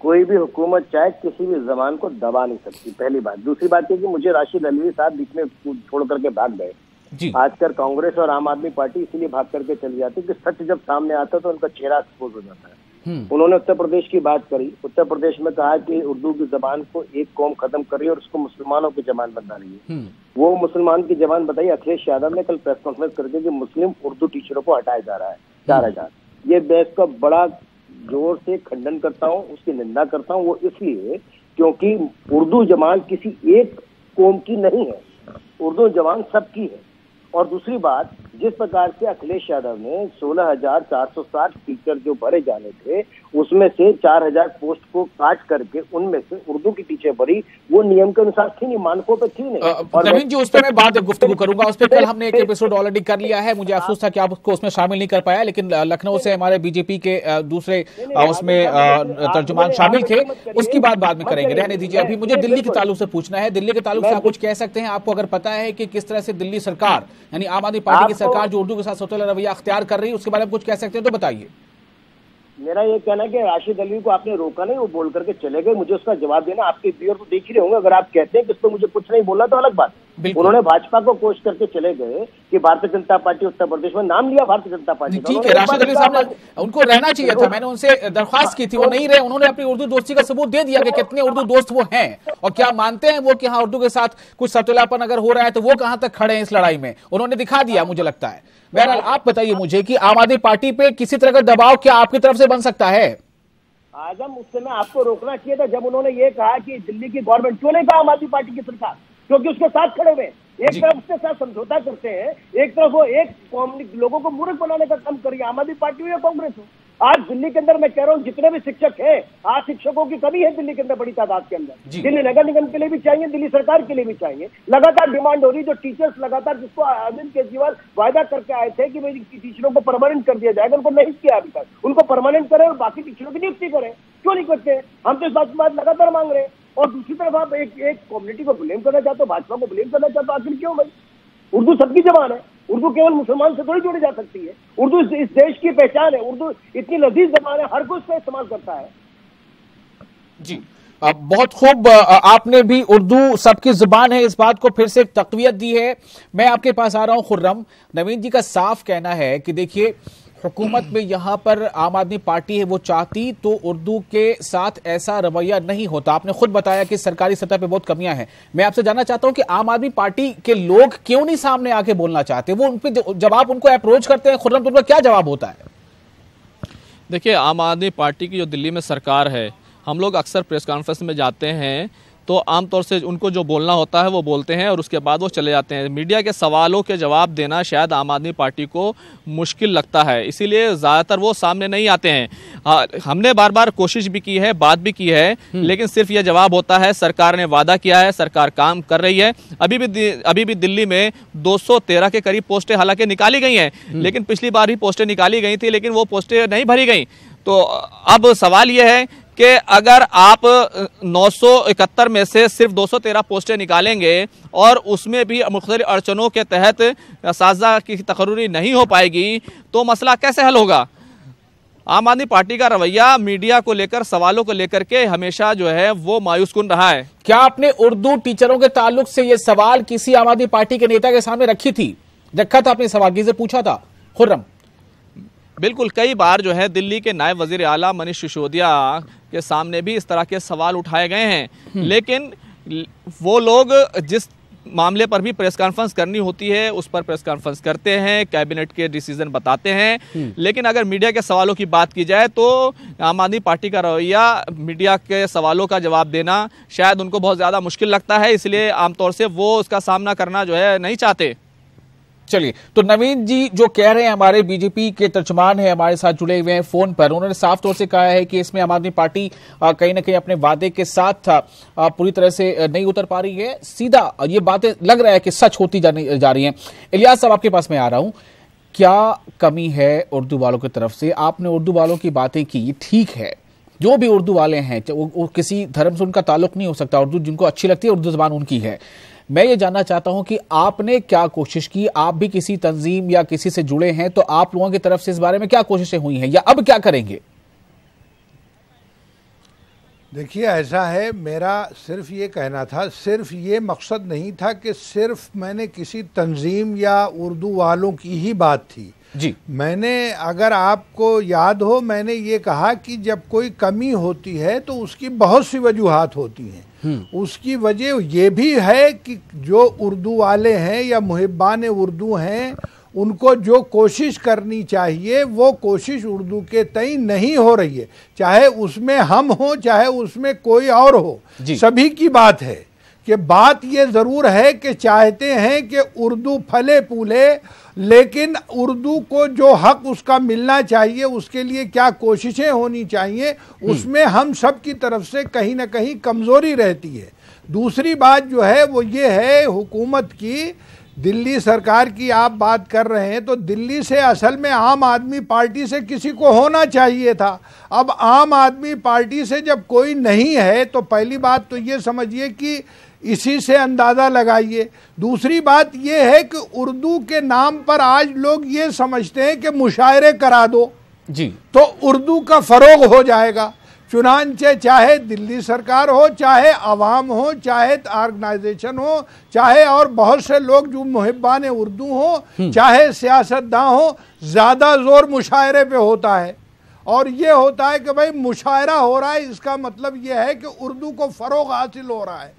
कोई भी हुकूमत चाहे किसी भी जबान को दबा नहीं सकती, पहली बात। दूसरी बात ये कि मुझे राशिद अली साहब बीच में छोड़ करके भाग गए। आजकल कांग्रेस और आम आदमी पार्टी इसीलिए भाग करके चली जाती है कि सच जब सामने आता है तो उनका चेहरा एक्सपोज हो जाता है। उन्होंने उत्तर प्रदेश की बात करी, उत्तर प्रदेश में कहा कि उर्दू की जबान को एक कौम खत्म कर रही है और उसको मुसलमानों की जबान बना रही है। वो मुसलमान की जबान बताई अखिलेश यादव ने कल प्रेस कॉन्फ्रेंस करके कि मुस्लिम उर्दू टीचरों को हटाया जा रहा है 4000। ये देश का बड़ा जोर से खंडन करता हूँ, उसकी निंदा करता हूँ। वो इसलिए क्योंकि उर्दू जबान किसी एक कौम की नहीं है, उर्दू जबान सबकी है। और दूसरी बात, जिस प्रकार से अखिलेश यादव ने 16,460 टीचर जो भरे जाने थे उसमें से 4,000 पोस्ट को काट करके उनमें से उर्दू की टीचर भरी, वो नियम के अनुसार थी नहीं, मानकों पे थी नहीं। नवीन जी, उस पर मैं बाद में गुफ्तगू करूंगा, उस पर कल हमने एक एपिसोड ऑलरेडी कर लिया है। मुझे अफसोस था कि आप उसको उसमें शामिल नहीं कर पाया, लेकिन लखनऊ से हमारे बीजेपी के दूसरे उसमें तर्जुमान शामिल थे, उसकी बात बाद में करेंगे, रहने दीजिए। अभी मुझे दिल्ली के ताल्लुक से पूछना है, दिल्ली के ताल्लुक से आप कुछ कह सकते हैं? आपको अगर पता है कि किस तरह से दिल्ली सरकार यानी आम आदमी पार्टी की सरकार जो उर्दू के साथ सौतेला रवैया अख्तियार कर रही है, उसके बारे में कुछ कह सकते हैं तो बताइए। मेरा ये कहना है कि राशिद अली को आपने रोका नहीं, वो बोल करके चले गए, मुझे उसका जवाब देना। आपके व्यूअर तो देख ही रहे होंगे, अगर आप कहते हैं कि इसको मुझे कुछ नहीं बोला तो अलग बात। उन्होंने भाजपा को कोच करके चले गए कि भारतीय जनता पार्टी उत्तर प्रदेश में, नाम लिया भारतीय जनता पार्टी। ठीक है, राशिद अली साहब ने उनको रहना चाहिए था, मैंने उनसे दरख्वास्त की थी, वो नहीं रहे। उन्होंने अपनी उर्दू दोस्ती का सबूत दे दिया कि कितने उर्दू दोस्त वो हैं और क्या मानते हैं वो कि हाँ उर्दू के साथ कुछ सौतेलापन अगर हो रहा है तो वो कहां तक खड़े हैं इस लड़ाई में, उन्होंने दिखा दिया मुझे लगता है। बहरहाल आप बताइए मुझे कि आम आदमी पार्टी पे किसी तरह का दबाव क्या आपकी तरफ से बन सकता है? आजम, उस समय आपको रोकना चाहिए था जब उन्होंने ये कहा कि दिल्ली की गवर्नमेंट, क्यों नहीं कहा आम आदमी पार्टी की सरकार, क्योंकि उसके साथ खड़े हुए, एक तरफ उसके साथ समझौता करते हैं, एक तरफ वो एक लोगों को मूर्ख बनाने का काम करिए, आम आदमी पार्टी हो या कांग्रेस हो। आज दिल्ली के अंदर मैं कह रहा हूँ जितने भी शिक्षक हैं, आज शिक्षकों की कमी है दिल्ली के अंदर बड़ी तादाद के अंदर। दिल्ली नगर निगम के लिए भी चाहिए, दिल्ली सरकार के लिए भी चाहिए। लगातार डिमांड हो रही, जो टीचर्स लगातार, जिसको अरविंद केजरीवाल वायदा करके आए थे कि भाई टीचरों को परमानेंट कर दिया जाएगा, उनको नहीं किया अभी तक। उनको परमानेंट करें और बाकी टीचरों की नियुक्ति करें, क्यों नहीं करते? हम तो इस बात लगातार मांग रहे हैं। और दूसरी तरफ आप एक कम्युनिटी को ब्लेम करना चाहते हो, भाजपा को ब्लेम करना चाहते हो, आखिर क्यों भाई? उर्दू सबकी जबान है, उर्दू केवल मुसलमान से थोड़ी जोड़ी जा सकती है। उर्दू इस देश की पहचान है, उर्दू इतनी लजीज जबान है, हर कोई उसका इस्तेमाल करता है। जी, बहुत खूब, आपने भी उर्दू सबकी जुबान है इस बात को फिर से तक़वियत दी है। मैं आपके पास आ रहा हूं खुर्रम। नवीन जी का साफ कहना है कि देखिए हुकूमत में यहां पर आम आदमी पार्टी है, वो चाहती तो उर्दू के साथ ऐसा रवैया नहीं होता। आपने खुद बताया कि सरकारी सतह पे बहुत कमियां हैं। मैं आपसे जानना चाहता हूं कि आम आदमी पार्टी के लोग क्यों नहीं सामने आके बोलना चाहते? वो उन पे जब आप उनको अप्रोच करते हैं खुर्रम, तो उनका क्या जवाब होता है? देखिए, आम आदमी पार्टी की जो दिल्ली में सरकार है, हम लोग अक्सर प्रेस कॉन्फ्रेंस में जाते हैं तो आमतौर से उनको जो बोलना होता है वो बोलते हैं और उसके बाद वो चले जाते हैं। मीडिया के सवालों के जवाब देना शायद आम आदमी पार्टी को मुश्किल लगता है, इसीलिए ज़्यादातर वो सामने नहीं आते हैं। हमने बार बार कोशिश भी की है, बात भी की है, लेकिन सिर्फ ये जवाब होता है सरकार ने वादा किया है, सरकार काम कर रही है। अभी भी दिल्ली में 213 के करीब पोस्टें हालांकि निकाली गई हैं, लेकिन पिछली बार भी पोस्टें निकाली गई थी, लेकिन वो पोस्टें नहीं भरी गई। तो अब सवाल ये है कि अगर आप 971 में से सिर्फ 213 पोस्टें निकालेंगे और उसमें भी मुख्तलिफ अड़चनों के तहत साजा की तकर्री नहीं हो पाएगी, तो मसला कैसे हल होगा? आम आदमी पार्टी का रवैया मीडिया को लेकर, सवालों को लेकर के हमेशा जो है वो मायूस कुन रहा है। क्या आपने उर्दू टीचरों के ताल्लुक से ये सवाल किसी आम आदमी पार्टी के नेता के सामने रखा था आपने सवाल, किसे पूछा था खुर्रम? बिल्कुल, कई बार जो है दिल्ली के नायब वजीर आला मनीष सिसोदिया के सामने भी इस तरह के सवाल उठाए गए हैं, लेकिन वो लोग जिस मामले पर भी प्रेस कॉन्फ्रेंस करनी होती है उस पर प्रेस कॉन्फ्रेंस करते हैं, कैबिनेट के डिसीजन बताते हैं, लेकिन अगर मीडिया के सवालों की बात की जाए तो आम आदमी पार्टी का रवैया मीडिया के सवालों का जवाब देना शायद उनको बहुत ज़्यादा मुश्किल लगता है, इसलिए आमतौर से वो उसका सामना करना जो है नहीं चाहते। चलिए, तो नवीन जी जो कह रहे हैं, हमारे बीजेपी के तर्जुमान है, हमारे साथ जुड़े हुए हैं फोन पर, उन्होंने साफ तौर से कहा है कि इसमें आम आदमी पार्टी कहीं ना कहीं अपने वादे के साथ पूरी तरह से नहीं उतर पा रही है। सीधा ये बातें लग रहा है कि सच होती जा रही हैं। इलियास साहब, आपके पास मैं आ रहा हूं, क्या कमी है उर्दू वालों की तरफ से? आपने उर्दू वालों की बातें की, ठीक है, जो भी उर्दू वाले हैं वो किसी धर्म से उनका ताल्लुक नहीं हो सकता, उर्दू जिनको अच्छी लगती है उर्दू जबान उनकी है। मैं ये जानना चाहता हूं कि आपने क्या कोशिश की, आप भी किसी तंजीम या किसी से जुड़े हैं, तो आप लोगों की तरफ से इस बारे में क्या कोशिशें हुई हैं या अब क्या करेंगे? देखिए, ऐसा है, मेरा सिर्फ ये कहना था, सिर्फ ये मकसद नहीं था कि सिर्फ मैंने किसी तंजीम या उर्दू वालों की ही बात थी जी। मैंने, अगर आपको याद हो, मैंने ये कहा कि जब कोई कमी होती है तो उसकी बहुत सी वजूहात होती हैं। उसकी वजह ये भी है कि जो उर्दू वाले हैं या मुहिब्बान उर्दू हैं, उनको जो कोशिश करनी चाहिए वो कोशिश उर्दू के तय नहीं हो रही है, चाहे उसमें हम हो चाहे उसमें कोई और हो। सभी की बात है कि बात ये ज़रूर है कि चाहते हैं कि उर्दू फले फूले, लेकिन उर्दू को जो हक उसका मिलना चाहिए उसके लिए क्या कोशिशें होनी चाहिए, उसमें हम सब की तरफ से कहीं ना कहीं कमज़ोरी रहती है। दूसरी बात जो है वो ये है हुकूमत की, दिल्ली सरकार की आप बात कर रहे हैं तो दिल्ली से असल में आम आदमी पार्टी से किसी को होना चाहिए था। अब आम आदमी पार्टी से जब कोई नहीं है तो पहली बात तो ये समझिए कि इसी से अंदाज़ा लगाइए। दूसरी बात ये है कि उर्दू के नाम पर आज लोग ये समझते हैं कि मुशायरे करा दो जी तो उर्दू का फ़रोग हो जाएगा। चुनांचे चाहे दिल्ली सरकार हो, चाहे अवाम हो, चाहे ऑर्गेनाइजेशन हो, चाहे और बहुत से लोग जो मुहिब्बान उर्दू हो, चाहे सियासतदान हो, ज़्यादा जोर मुशायरे पे होता है। और ये होता है कि भाई मुशायरा हो रहा है, इसका मतलब ये है कि उर्दू को फ़रोग हासिल हो रहा है।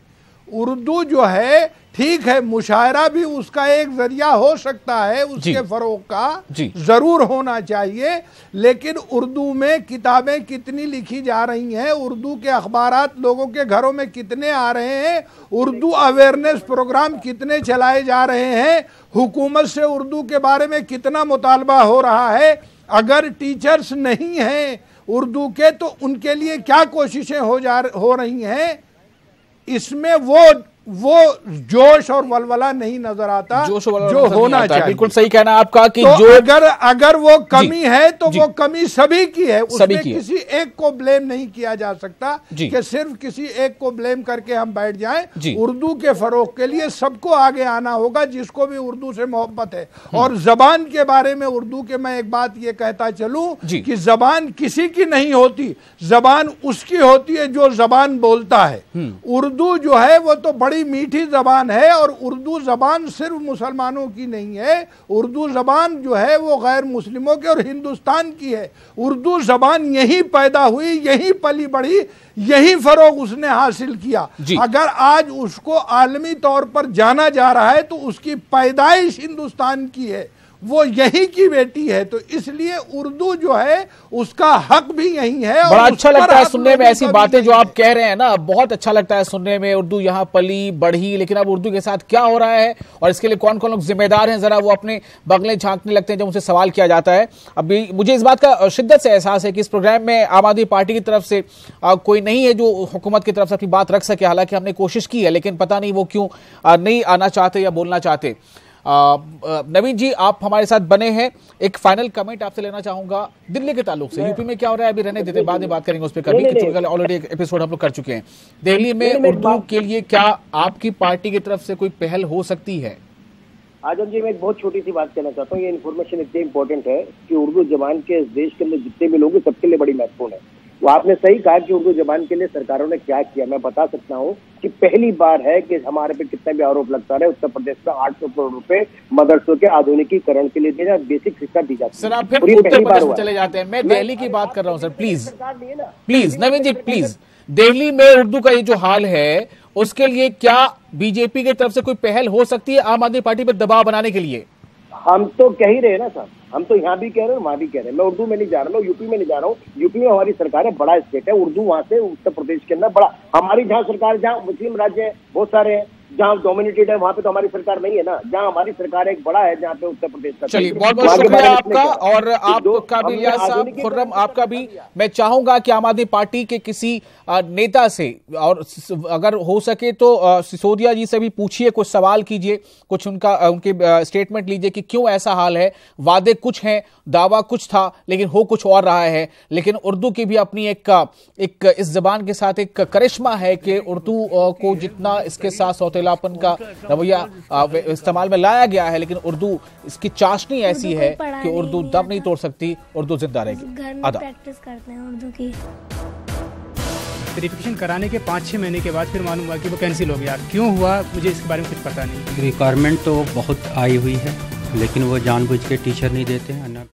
उर्दू जो है ठीक है, मुशायरा भी उसका एक जरिया हो सकता है उसके फ़रोग का, ज़रूर होना चाहिए, लेकिन उर्दू में किताबें कितनी लिखी जा रही हैं, उर्दू के अखबारात लोगों के घरों में कितने आ रहे हैं, उर्दू अवेयरनेस प्रोग्राम कितने चलाए जा रहे हैं, हुकूमत से उर्दू के बारे में कितना मुतालबा हो रहा है। अगर टीचर्स नहीं हैं उर्दू के तो उनके लिए क्या कोशिशें हो रही हैं, इसमें वो जोश और वलवला नहीं नजर आता जो होना चाहिए। बिल्कुल सही कहना आपका कि तो जो अगर वो कमी है तो वो कमी सभी की है, उसमें किसी एक को ब्लेम नहीं किया जा सकता कि सिर्फ किसी एक को ब्लेम करके हम बैठ जाएं। उर्दू के फरोग के लिए सबको आगे आना होगा, जिसको भी उर्दू से मोहब्बत है। और जबान के बारे में उर्दू के मैं एक बात ये कहता चलूं कि जबान किसी की नहीं होती, जबान उसकी होती है जो जबान बोलता है। उर्दू जो है वो तो बड़ी मीठी जबान है, और उर्दू जबान सिर्फ मुसलमानों की नहीं है, उर्दू जबान जो है वो गैर मुस्लिमों की और हिंदुस्तान की है। उर्दू जबान यहीं पैदा हुई, यहीं पली बढ़ी, यही फरोग उसने हासिल किया। अगर आज उसको आलमी तौर पर जाना जा रहा है तो उसकी पैदाइश हिंदुस्तान की है, वो यही की बेटी है, तो इसलिए उर्दू जो है उसका हक भी यही है। बड़ा अच्छा लगता है सुनने में ऐसी बातें जो आप कह रहे हैं ना, बहुत अच्छा लगता है सुनने में। उर्दू यहाँ पली बढ़ी, लेकिन अब उर्दू के साथ क्या हो रहा है और इसके लिए कौन कौन लोग जिम्मेदार हैं, जरा वो अपने बगले झांकने लगते हैं जब उनसे सवाल किया जाता है। अभी मुझे इस बात का शिद्दत से एहसास है कि इस प्रोग्राम में आम आदमी पार्टी की तरफ से कोई नहीं है जो हुकूमत की तरफ से अपनी बात रख सके। हालांकि हमने कोशिश की है, लेकिन पता नहीं वो क्यों नहीं आना चाहते या बोलना चाहते। नवीन जी, आप हमारे साथ बने हैं, एक फाइनल कमेंट आपसे लेना चाहूंगा दिल्ली के ताल्लुक से। यूपी में क्या हो रहा है अभी रहने देते, बाद में बात करेंगे उस पर कभी, क्योंकि ऑलरेडी एक एपिसोड हम लोग कर चुके हैं। दिल्ली में उर्दू के लिए क्या आपकी पार्टी की तरफ से कोई पहल हो सकती है? आजम जी, मैं एक बहुत छोटी सी बात कहना चाहता हूँ। ये इन्फॉर्मेशन इतनी इंपॉर्टेंट है कि उर्दू जबान के देश के अंदर जितने भी लोग हैं सबके लिए बड़ी महत्वपूर्ण है। वो आपने सही कहा कि उर्दू जबान के लिए सरकारों ने क्या किया। मैं बता सकता हूँ कि पहली बार है कि हमारे पे कितना भी आरोप लगता रहे, उत्तर प्रदेश में 800 करोड़ रुपए मदरसों के आधुनिकीकरण के लिए दिया, बेसिक शिक्षा दी जाती है। सर आप फिर उत्तर प्रदेश में चले जाते हैं, मैं दिल्ली की बात कर रहा हूँ sir. Please Naveen ji please, Delhi में उर्दू का ये जो हाल है उसके लिए क्या बीजेपी की तरफ से कोई पहल हो सकती है आम आदमी पार्टी पर दबाव बनाने के लिए? हम तो कह ही रहे हैं ना सर, हम तो यहाँ भी कह रहे हैं वहाँ भी कह रहे हैं। मैं उर्दू में नहीं जा रहा हूँ, यूपी में नहीं जा रहा हूँ। यूपी में हमारी सरकार है, बड़ा स्टेट है, उर्दू वहाँ से उत्तर प्रदेश के अंदर बड़ा, हमारी जहाँ सरकार, जहाँ मुस्लिम राज्य है बहुत सारे हैं, जहाँ डोमिनेटेड है वहाँ पे तो हमारी सरकार नहीं है ना। जहाँ हमारी सरकार एक बड़ा है, जहाँ पे उत्तर प्रदेश का। चलिए बहुत बहुत शुक्रिया आपका, और आपका भी इलियास साहब, खुर्रम आपका भी। मैं चाहूंगा कि आम आदमी पार्टी के किसी नेता से, और अगर हो सके तो सिसोदिया जी से भी पूछिए, कुछ सवाल कीजिए, कुछ उनके स्टेटमेंट लीजिए कि क्यों ऐसा हाल है। वादे कुछ हैं, दावा कुछ था, लेकिन हो कुछ और रहा है। लेकिन उर्दू की भी अपनी एक इस जबान के साथ एक करिश्मा है कि उर्दू को जितना इसके साथ सौतेलापन का रवैया इस्तेमाल में लाया गया है, लेकिन उर्दू इसकी चाशनी ऐसी है कि उर्दू दम नहीं तोड़ सकती, उर्दू जिंदा रहेगी। घर में प्रैक्टिस करते हैं उर्दू की। वेरिफिकेशन कराने के 5-6 महीने के बाद फिर मालूम हुआ कि वो कैंसिल हो गया। क्यों हुआ मुझे इसके बारे में कुछ पता नहीं। रिक्वायरमेंट तो बहुत आई हुई है, लेकिन वो जानबूझ के टीचर नहीं देते हैं।